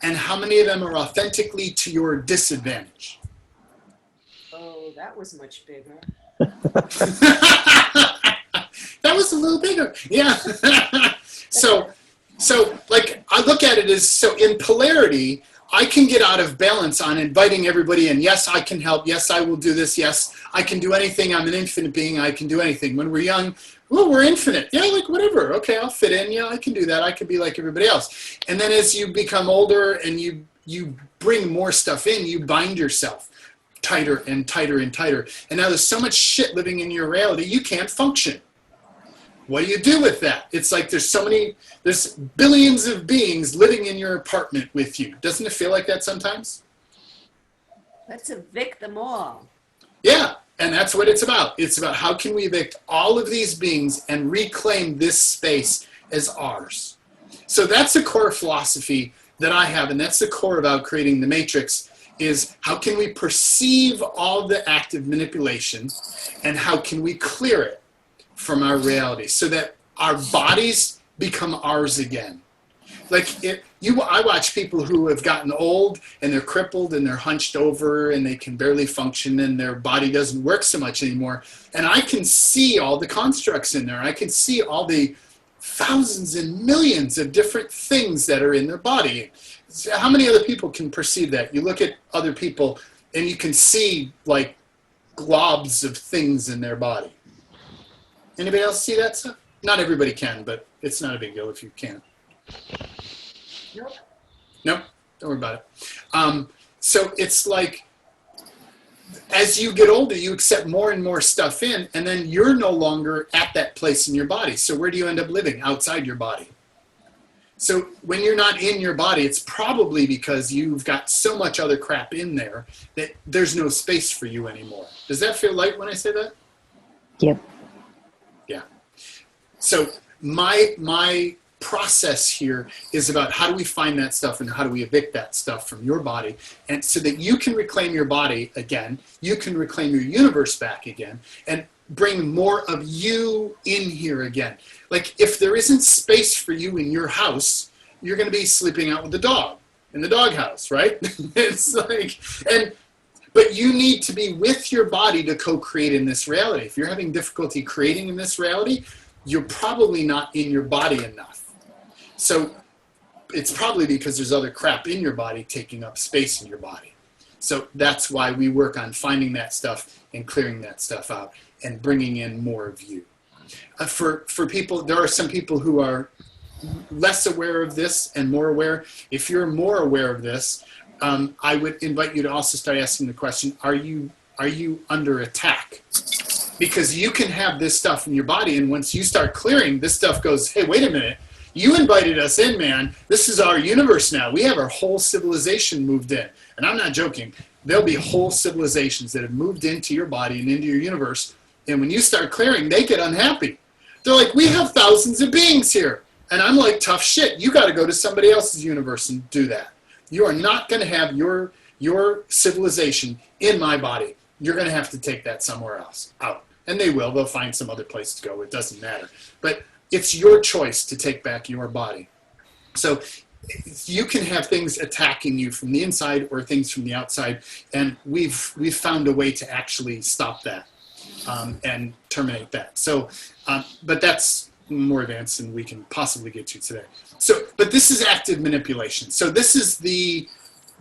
and how many of them are authentically to your disadvantage. Oh, that was much bigger. That was a little bigger. Yeah. So like I look at it as, so in polarity, I can get out of balance on inviting everybody in. Yes, I can help. Yes, I will do this. Yes, I can do anything. I'm an infinite being. I can do anything. When we're young, well, we're infinite. Yeah, like whatever. Okay, I'll fit in. Yeah, I can do that. I can be like everybody else. And then as you become older and you bring more stuff in, you bind yourself tighter and tighter and tighter. And now there's so much shit living in your reality, you can't function. What do you do with that? It's like there's billions of beings living in your apartment with you. Doesn't it feel like that sometimes? Let's evict them all. Yeah, and that's what it's about. It's about how can we evict all of these beings and reclaim this space as ours. So that's the core philosophy that I have, and that's the core about creating the matrix, is how can we perceive all the active manipulation and how can we clear it from our reality so that our bodies become ours again. Like I watch people who have gotten old and they're crippled and they're hunched over and they can barely function and their body doesn't work so much anymore. And I can see all the constructs in there. I can see all the thousands and millions of different things that are in their body. How many other people can perceive that? You look at other people and you can see like globs of things in their body. Anybody else see that stuff? Not everybody can, but it's not a big deal if you can't. Nope. Nope, don't worry about it. So it's like, as you get older, you accept more and more stuff in, and then you're no longer at that place in your body. So where do you end up living? Outside your body. So when you're not in your body, it's probably because you've got so much other crap in there that there's no space for you anymore. Does that feel light when I say that? Yep. Yeah. So my process here is about how do we find that stuff and how do we evict that stuff from your body, and so that you can reclaim your body again, you can reclaim your universe back again, and bring more of you in here again. Like if there isn't space for you in your house, you're going to be sleeping out with the dog in the doghouse, right? It's like, but you need to be with your body to co-create in this reality. If you're having difficulty creating in this reality, you're probably not in your body enough. So it's probably because there's other crap in your body taking up space in your body. So that's why we work on finding that stuff and clearing that stuff out and bringing in more of you. For people, there are some people who are less aware of this and more aware. If you're more aware of this, I would invite you to also start asking the question, are you under attack? Because you can have this stuff in your body, and once you start clearing, this stuff goes, hey, wait a minute. You invited us in, man. This is our universe now. We have our whole civilization moved in. And I'm not joking. There'll be whole civilizations that have moved into your body and into your universe. And when you start clearing, they get unhappy. They're like, we have thousands of beings here. And I'm like, tough shit. You got to go to somebody else's universe and do that. You are not going to have your civilization in my body. You're going to have to take that somewhere else out. And they will. They'll find some other place to go. It doesn't matter. But it's your choice to take back your body. So you can have things attacking you from the inside or things from the outside, and we've found a way to actually stop that and terminate that. So, but that's more advanced than we can possibly get to today. So, but this is active manipulation. So this is the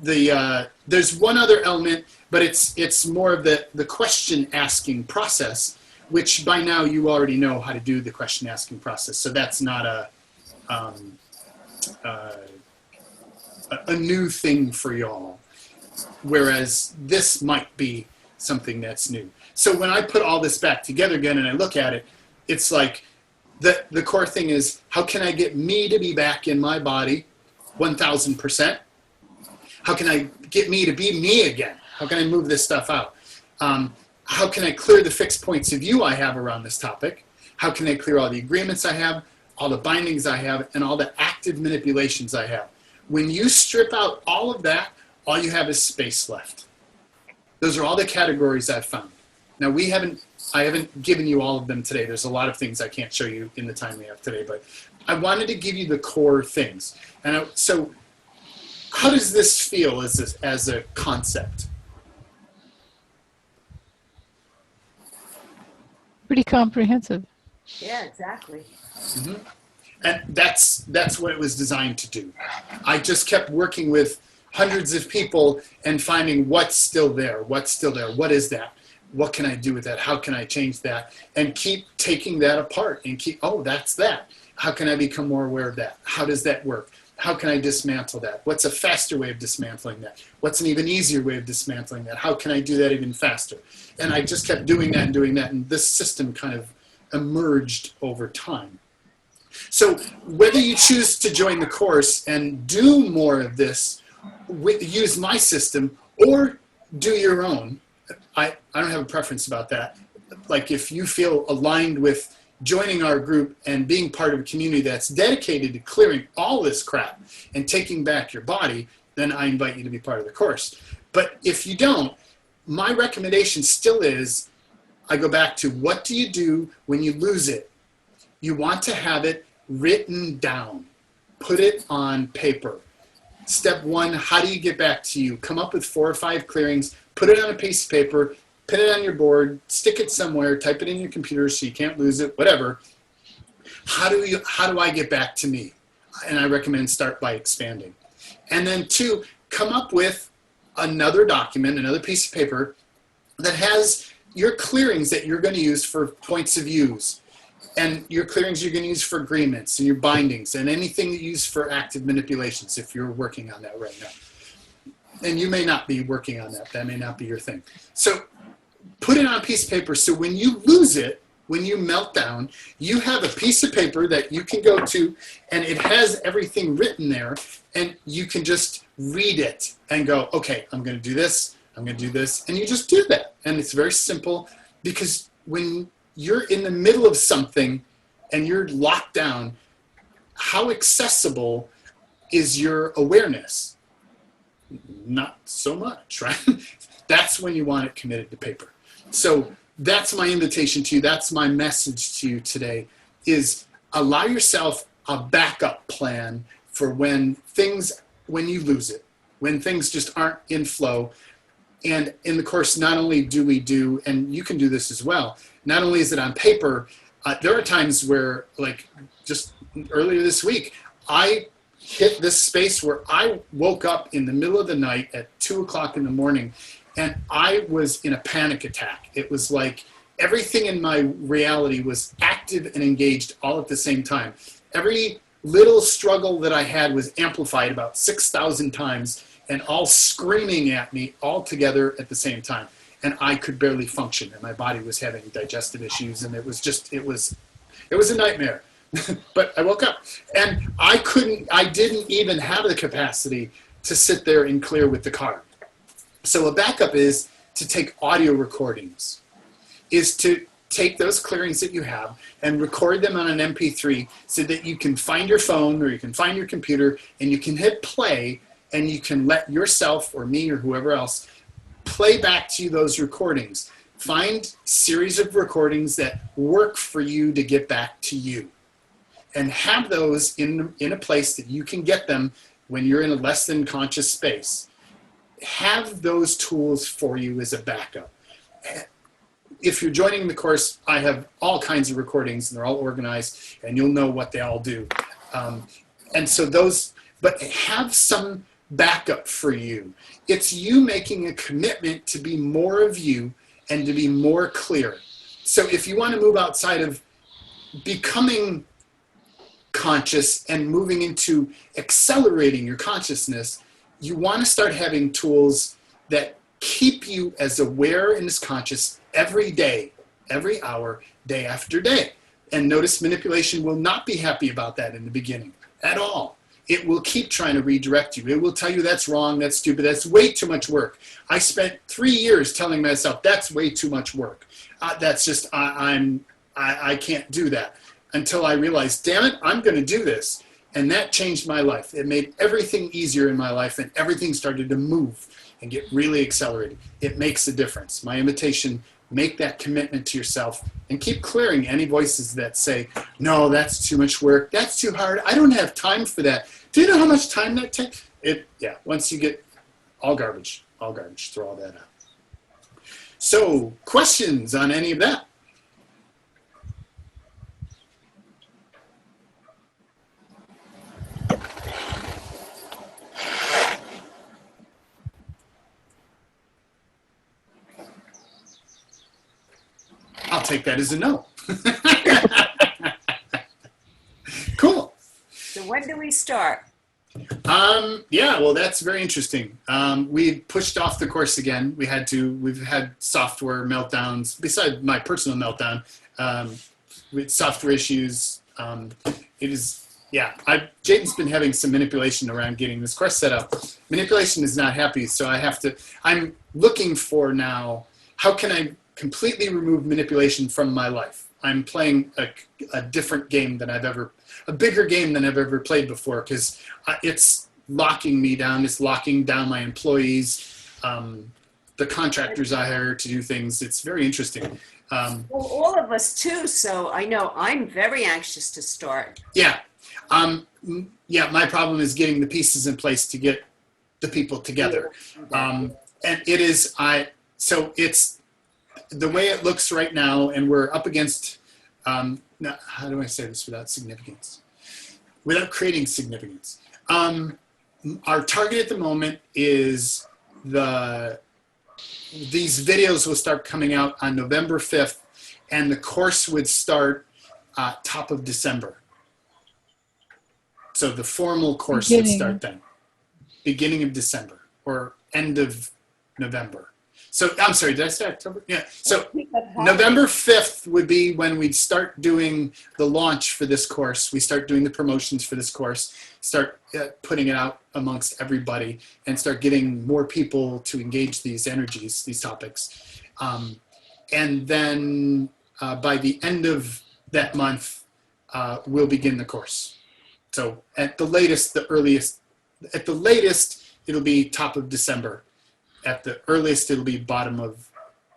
there's one other element, but it's more of the question asking process, which by now you already know how to do the question asking process. So that's not a new thing for y'all, whereas this might be something that's new. So when I put all this back together again and I look at it, it's like the core thing is, how can I get me to be back in my body 1000%? How can I get me to be me again? How can I move this stuff out? How can I clear the fixed points of view I have around this topic? How can I clear all the agreements I have, all the bindings I have, and all the active manipulations I have? When you strip out all of that, all you have is space left. Those are all the categories I've found. Now I haven't given you all of them today. There's a lot of things I can't show you in the time we have today, but I wanted to give you the core things. And so how does this feel as a concept? Pretty comprehensive. Yeah, exactly. And that's what it was designed to do. I just kept working with hundreds of people and finding what's still there, what is that? What can I do with that? How can I change that? And keep taking that apart and keep, oh, that's that. How can I become more aware of that? How does that work? How can I dismantle that? What's a faster way of dismantling that? What's an even easier way of dismantling that? How can I do that even faster? And I just kept doing that, and this system kind of emerged over time. So whether you choose to join the course and do more of this, use my system, or do your own, I don't have a preference about that. Like if you feel aligned with joining our group and being part of a community that's dedicated to clearing all this crap and taking back your body, then I invite you to be part of the course. But if you don't, my recommendation still is, I go back to, what do you do when you lose it? You want to have it written down. Put it on paper. Step one, how do you get back to you? Come up with 4 or 5 clearings, put it on a piece of paper, put it on your board, stick it somewhere, type it in your computer so you can't lose it, whatever. How do I get back to me? And I recommend start by expanding. And then 2, come up with another document, another piece of paper that has your clearings that you're going to use for points of views, and your clearings you're going to use for agreements, and your bindings, and anything that you use for active manipulations if you're working on that right now. And you may not be working on that. That may not be your thing. So put it on a piece of paper so when you lose it, when you melt down, you have a piece of paper that you can go to, and it has everything written there, and you can just read it and go, okay, I'm going to do this, I'm going to do this, and you just do that. And it's very simple, because when you're in the middle of something and you're locked down, how accessible is your awareness? Not so much, right? That's when you want it committed to paper. So that's my invitation to you. That's my message to you today, is allow yourself a backup plan for when you lose it, when things just aren't in flow. And in the course, not only do we do, and you can do this as well, not only is it on paper, there are times where, like just earlier this week, I hit this space where I woke up in the middle of the night at 2 o'clock in the morning, and I was in a panic attack. It was like everything in my reality was active and engaged all at the same time. Every little struggle that I had was amplified about 6,000 times, and all screaming at me all together at the same time. And I could barely function, and my body was having digestive issues, and it was a nightmare. But I woke up, and I didn't even have the capacity to sit there and clear with the card. So a backup is to take audio recordings, is to take those clearings that you have and record them on an MP3 so that you can find your phone or you can find your computer and you can hit play, and you can let yourself or me or whoever else play back to you those recordings. Find series of recordings that work for you to get back to you, and have those in a place that you can get them when you're in a less than conscious space. Have those tools for you as a backup. If you're joining the course, I have all kinds of recordings, and they're all organized, and you'll know what they all do. And so but have some backup for you. It's you making a commitment to be more of you and to be more clear. So if you want to move outside of becoming conscious and moving into accelerating your consciousness, you want to start having tools that keep you as aware and as conscious every day, every hour, day after day. And notice manipulation will not be happy about that in the beginning at all. It will keep trying to redirect you. It will tell you that's wrong, that's stupid, that's way too much work. I spent 3 years telling myself that's way too much work. That's just, I can't do that. Until I realized, damn it, I'm going to do this. And that changed my life. It made everything easier in my life, and everything started to move and get really accelerated. It makes a difference. My invitation, make that commitment to yourself and keep clearing any voices that say, no, that's too much work. That's too hard. I don't have time for that. Do you know how much time that takes? Once you get all garbage, throw all that out. So questions on any of that? take that as a no. Cool. So when do we start? Yeah, well, that's very interesting. We pushed off the course again. We've had software meltdowns, besides my personal meltdown, with software issues. Jaden's been having some manipulation around getting this course set up. Manipulation is not happy, so I'm looking for now, how can I completely remove manipulation from my life? I'm playing a different game than a bigger game than I've ever played before, because it's locking me down. It's locking down my employees, the contractors I hire to do things. It's very interesting. Well, all of us too, so I know I'm very anxious to start. Yeah. My problem is getting the pieces in place to get the people together. And it's the way it looks right now, and we're up against, how do I say this without significance? Without creating significance. Our target at the moment is these videos will start coming out on November 5th, and the course would start top of December. So the formal course would start then, beginning of December or end of November. So I'm sorry, did I say October? Yeah. So November 5th would be when we'd start doing the launch for this course. We start doing the promotions for this course, start putting it out amongst everybody, and start getting more people to engage these energies, these topics. And then by the end of that month, we'll begin the course. So at the latest, it'll be top of December. At the earliest, it'll be bottom of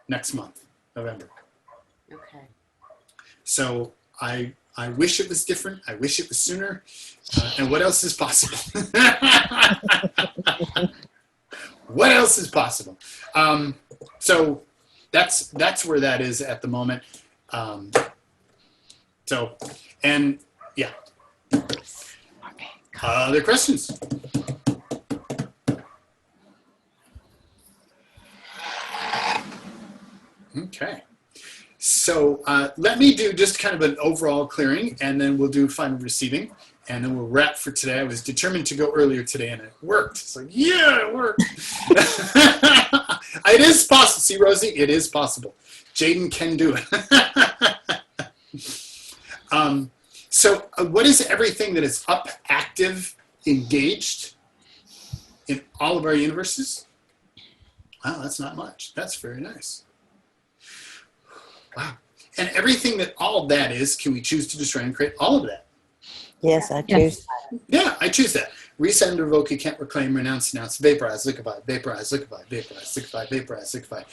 next month, November. Okay. So I wish it was different. I wish it was sooner. And what else is possible? What else is possible? So that's where that is at the moment. Yeah. Other questions? Okay. So let me do just kind of an overall clearing, and then we'll do final receiving, and then we'll wrap for today. I was determined to go earlier today, and it worked. It's like, yeah, it worked. It is possible. See, Rosie, it is possible. Jaden can do it. What is everything that is up, active, engaged in all of our universes? Wow, that's not much. That's very nice. Wow. And everything that all of that is, can we choose to destroy and create all of that? Yes, I choose. Yeah, I choose that. Reset and revoke, you can't reclaim, renounce, vaporize, liquefy, vaporize, liquefy, vaporize, liquefy, vaporize, liquefy.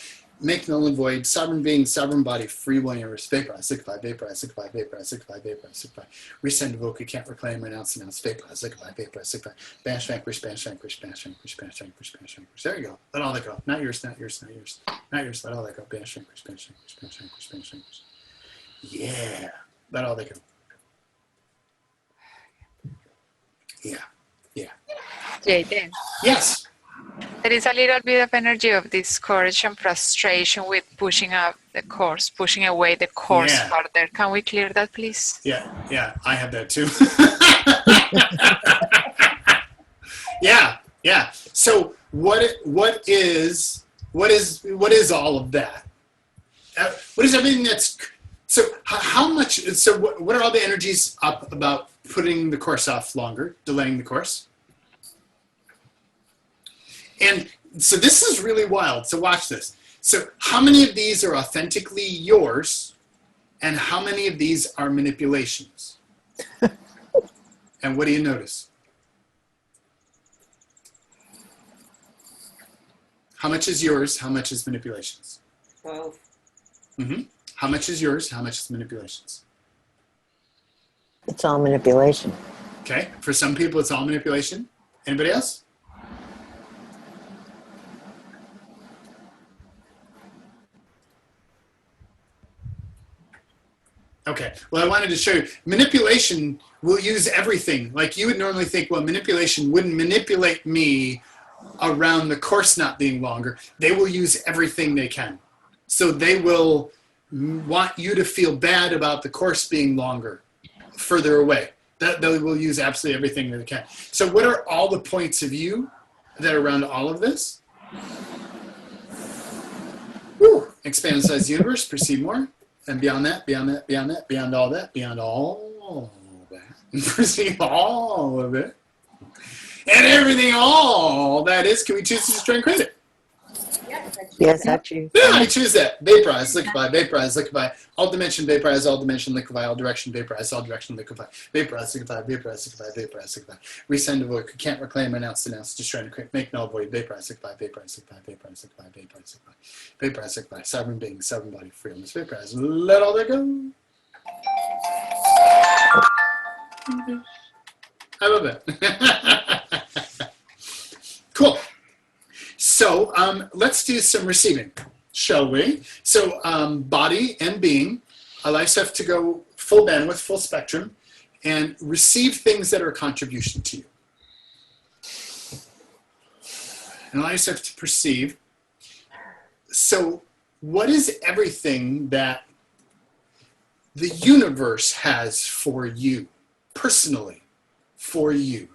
Make null and void, sovereign being, sovereign body, free will universe, vaporize, liquefy, vaporize, liquefy, vaporize, liquefy, vaporize, liquefy. Reset and revoke, you can't reclaim, renounce, vaporize, liquefy, vaporize, liquefy. Banish, vanquish, banish, vanquish, banish, vanquish, banish, vanquish, banish, vanquish. There you go. Let all that go. Not yours, not yours, not yours. Not yours, let all that go. Banish, vanquish, banish, vanquish, banish, vanquish, banish, vanquish. Yeah. Let all that go. Yeah. Yeah. Jaden, Yes. there is a little bit of energy of discourage and frustration with pushing up the course, pushing away the course Yeah. further. Can we clear that, please? Yeah, I have that too. Yeah. So what is all of that? What is everything that's so how much? So what are all the energies up about putting the course off longer, delaying the course? And so this is really wild. So watch this. So how many of these are authentically yours, and how many of these are manipulations? And what do you notice? How much is yours? How much is manipulations? Both. Mm-hmm. How much is yours? How much is manipulations? It's all manipulation. Okay. For some people, it's all manipulation. Anybody else? Okay. Well, I wanted to show you. Manipulation will use everything. Like you would normally think, well, manipulation wouldn't manipulate me around the course not being longer. They will use everything they can. So they will want you to feel bad about the course being longer, further away. That they will use absolutely everything that they can. So what are all the points of view that are around all of this? Woo. Expand the size of the universe, perceive more, and beyond that, beyond that, beyond that, beyond all that, beyond all that, perceive all of it. And everything, all that is, can we choose to destroy and create it? Yes, I choose. Yeah, I choose that. Vaporize, liquefy, vaporize, liquefy. All dimension, vaporize, all dimension, liquefy, all direction, vaporize, all direction, liquefy. Vaporize, liquefy, vaporize, liquefy, vaporize, liquefy. Resend, avoid, can't reclaim, announce, destroy, and create, make null, void, vaporize, liquefy, vaporize, liquefy, vaporize, liquefy, vaporize, liquefy. Vaporize, liquefy, sovereign being, sovereign body, freedom. Vaporize, let all that go. I love that. Cool. So let's do some receiving, shall we? So body and being, allow yourself to go full bandwidth, full spectrum, and receive things that are a contribution to you. And allow yourself to perceive. So what is everything that the universe has for you, personally, for you,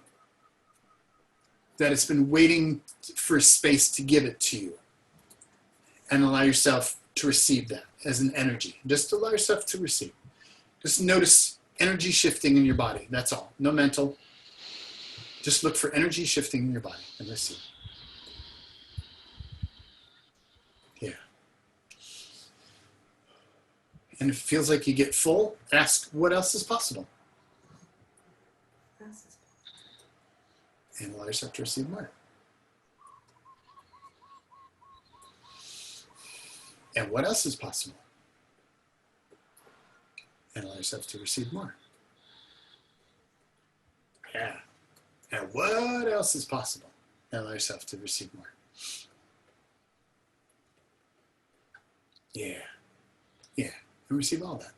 that it's been waiting for space to give it to you, and allow yourself to receive that as an energy. Just allow yourself to receive. Just notice energy shifting in your body. That's all. No mental. Just look for energy shifting in your body and receive. Yeah. And if it feels like you get full, ask what else is possible. And allow yourself to receive more. And what else is possible? And allow yourself to receive more. Yeah. And what else is possible? And allow yourself to receive more. Yeah. Yeah. And receive all that.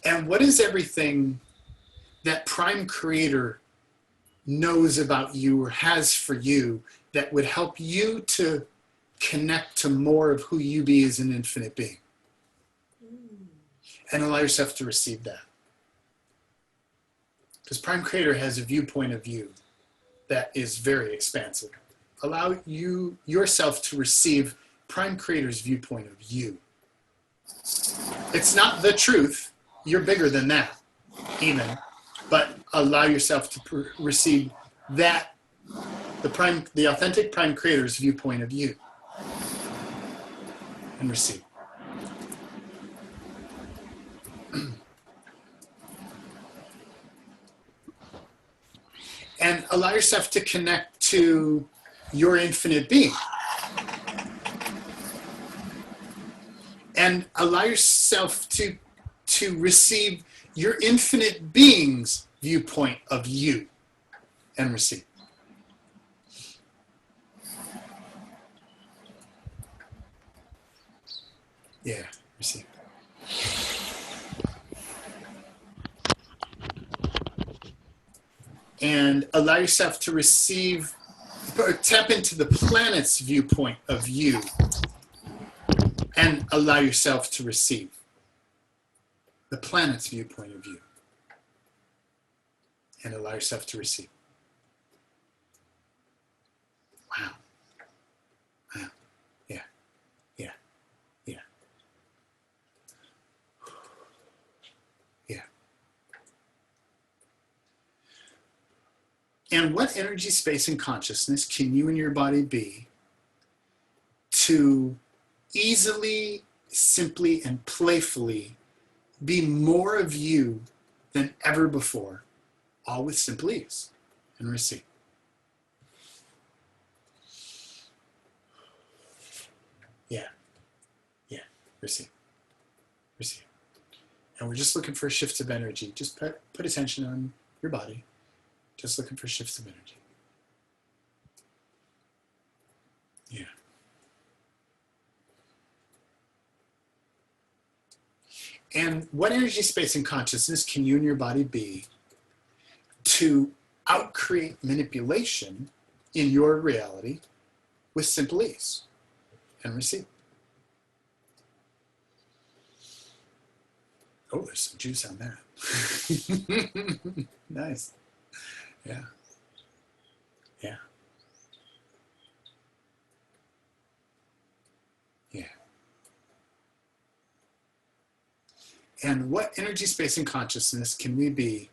And what is everything that Prime Creator knows about you or has for you that would help you to connect to more of who you be as an infinite being? And allow yourself to receive that. Because Prime Creator has a viewpoint of you that is very expansive. Allow yourself to receive Prime Creator's viewpoint of you. It's not the truth. You're bigger than that, even. But allow yourself to receive that, the authentic Prime Creator's viewpoint of you. And receive. And allow yourself to connect to your infinite being. And allow yourself to receive your infinite being's viewpoint of you and receive. Yeah, receive. And allow yourself to receive, or tap into the planet's viewpoint of you and allow yourself to receive the planet's viewpoint of you and allow yourself to receive. Wow. Wow. Yeah. Yeah. Yeah. Yeah. And what energy, space, and consciousness can you and your body be to easily, simply, and playfully be more of you than ever before, all with simple ease, and receive. Yeah, yeah, receive, receive. And we're just looking for shifts of energy. Just put attention on your body, just looking for shifts of energy. Yeah. And what energy, space, and consciousness can you and your body be to outcreate manipulation in your reality with simple ease and receive. Oh, there's some juice on that. Nice. Yeah. Yeah. Yeah. And what energy, space, and consciousness can we be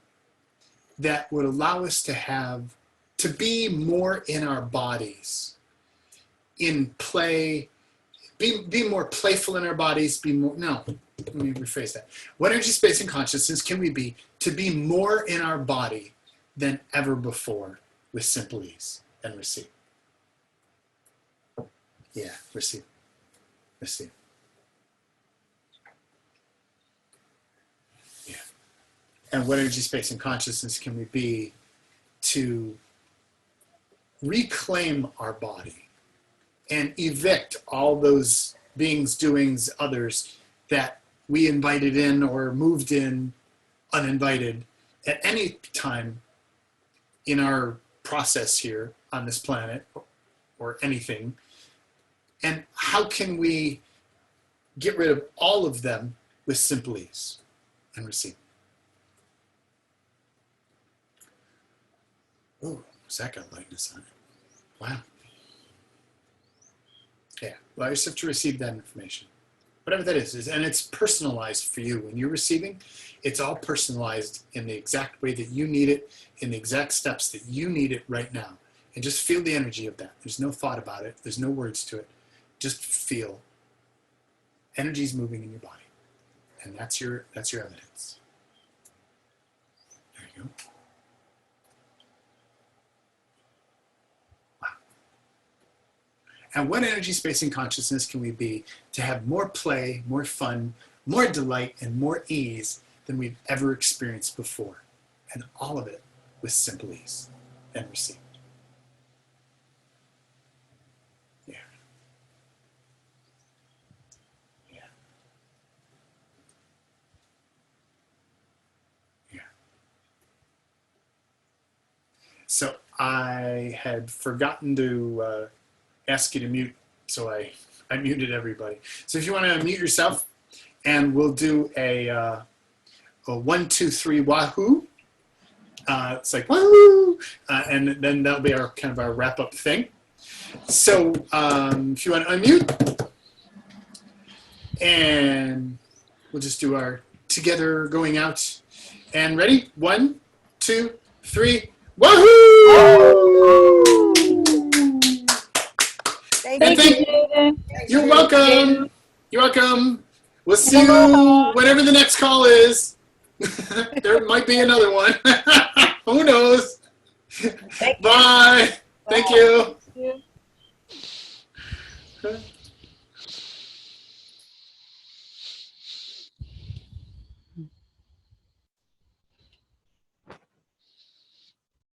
that would allow us to be more in our bodies, in play, be more playful in our bodies, no, let me rephrase that. What energy, space, and consciousness can we be to be more in our body than ever before with simple ease and receive? Yeah, receive. Receive. Yeah. And what energy, space, and consciousness can we be to reclaim our body and evict all those beings, doings, others that we invited in or moved in uninvited at any time in our process here on this planet or anything? And how can we get rid of all of them with simple ease and receive? Oh, that got lightness on it. Wow. Yeah, allow yourself to receive that information. Whatever that is, and it's personalized for you. When you're receiving, it's all personalized in the exact way that you need it, in the exact steps that you need it right now. And just feel the energy of that. There's no thought about it. There's no words to it. Just feel. Energy's moving in your body. And that's your evidence. There you go. Wow. And what energy, space, and consciousness can we be to have more play, more fun, more delight, and more ease than we've ever experienced before? And all of it with simple ease and receive. Yeah. Yeah. Yeah. So I had forgotten to ask you to mute, so I muted everybody. So if you want to unmute yourself, and we'll do a 1, 2, 3 wahoo. It's like wahoo, and then that'll be our kind of our wrap up thing. So if you want to unmute, and we'll just do our together going out. And ready? 1, 2, 3 wahoo! Thank you. Jaden. You're welcome. You're welcome. We'll see you whenever the next call is. There might be another one. Who knows? Bye. Thank you. Yeah.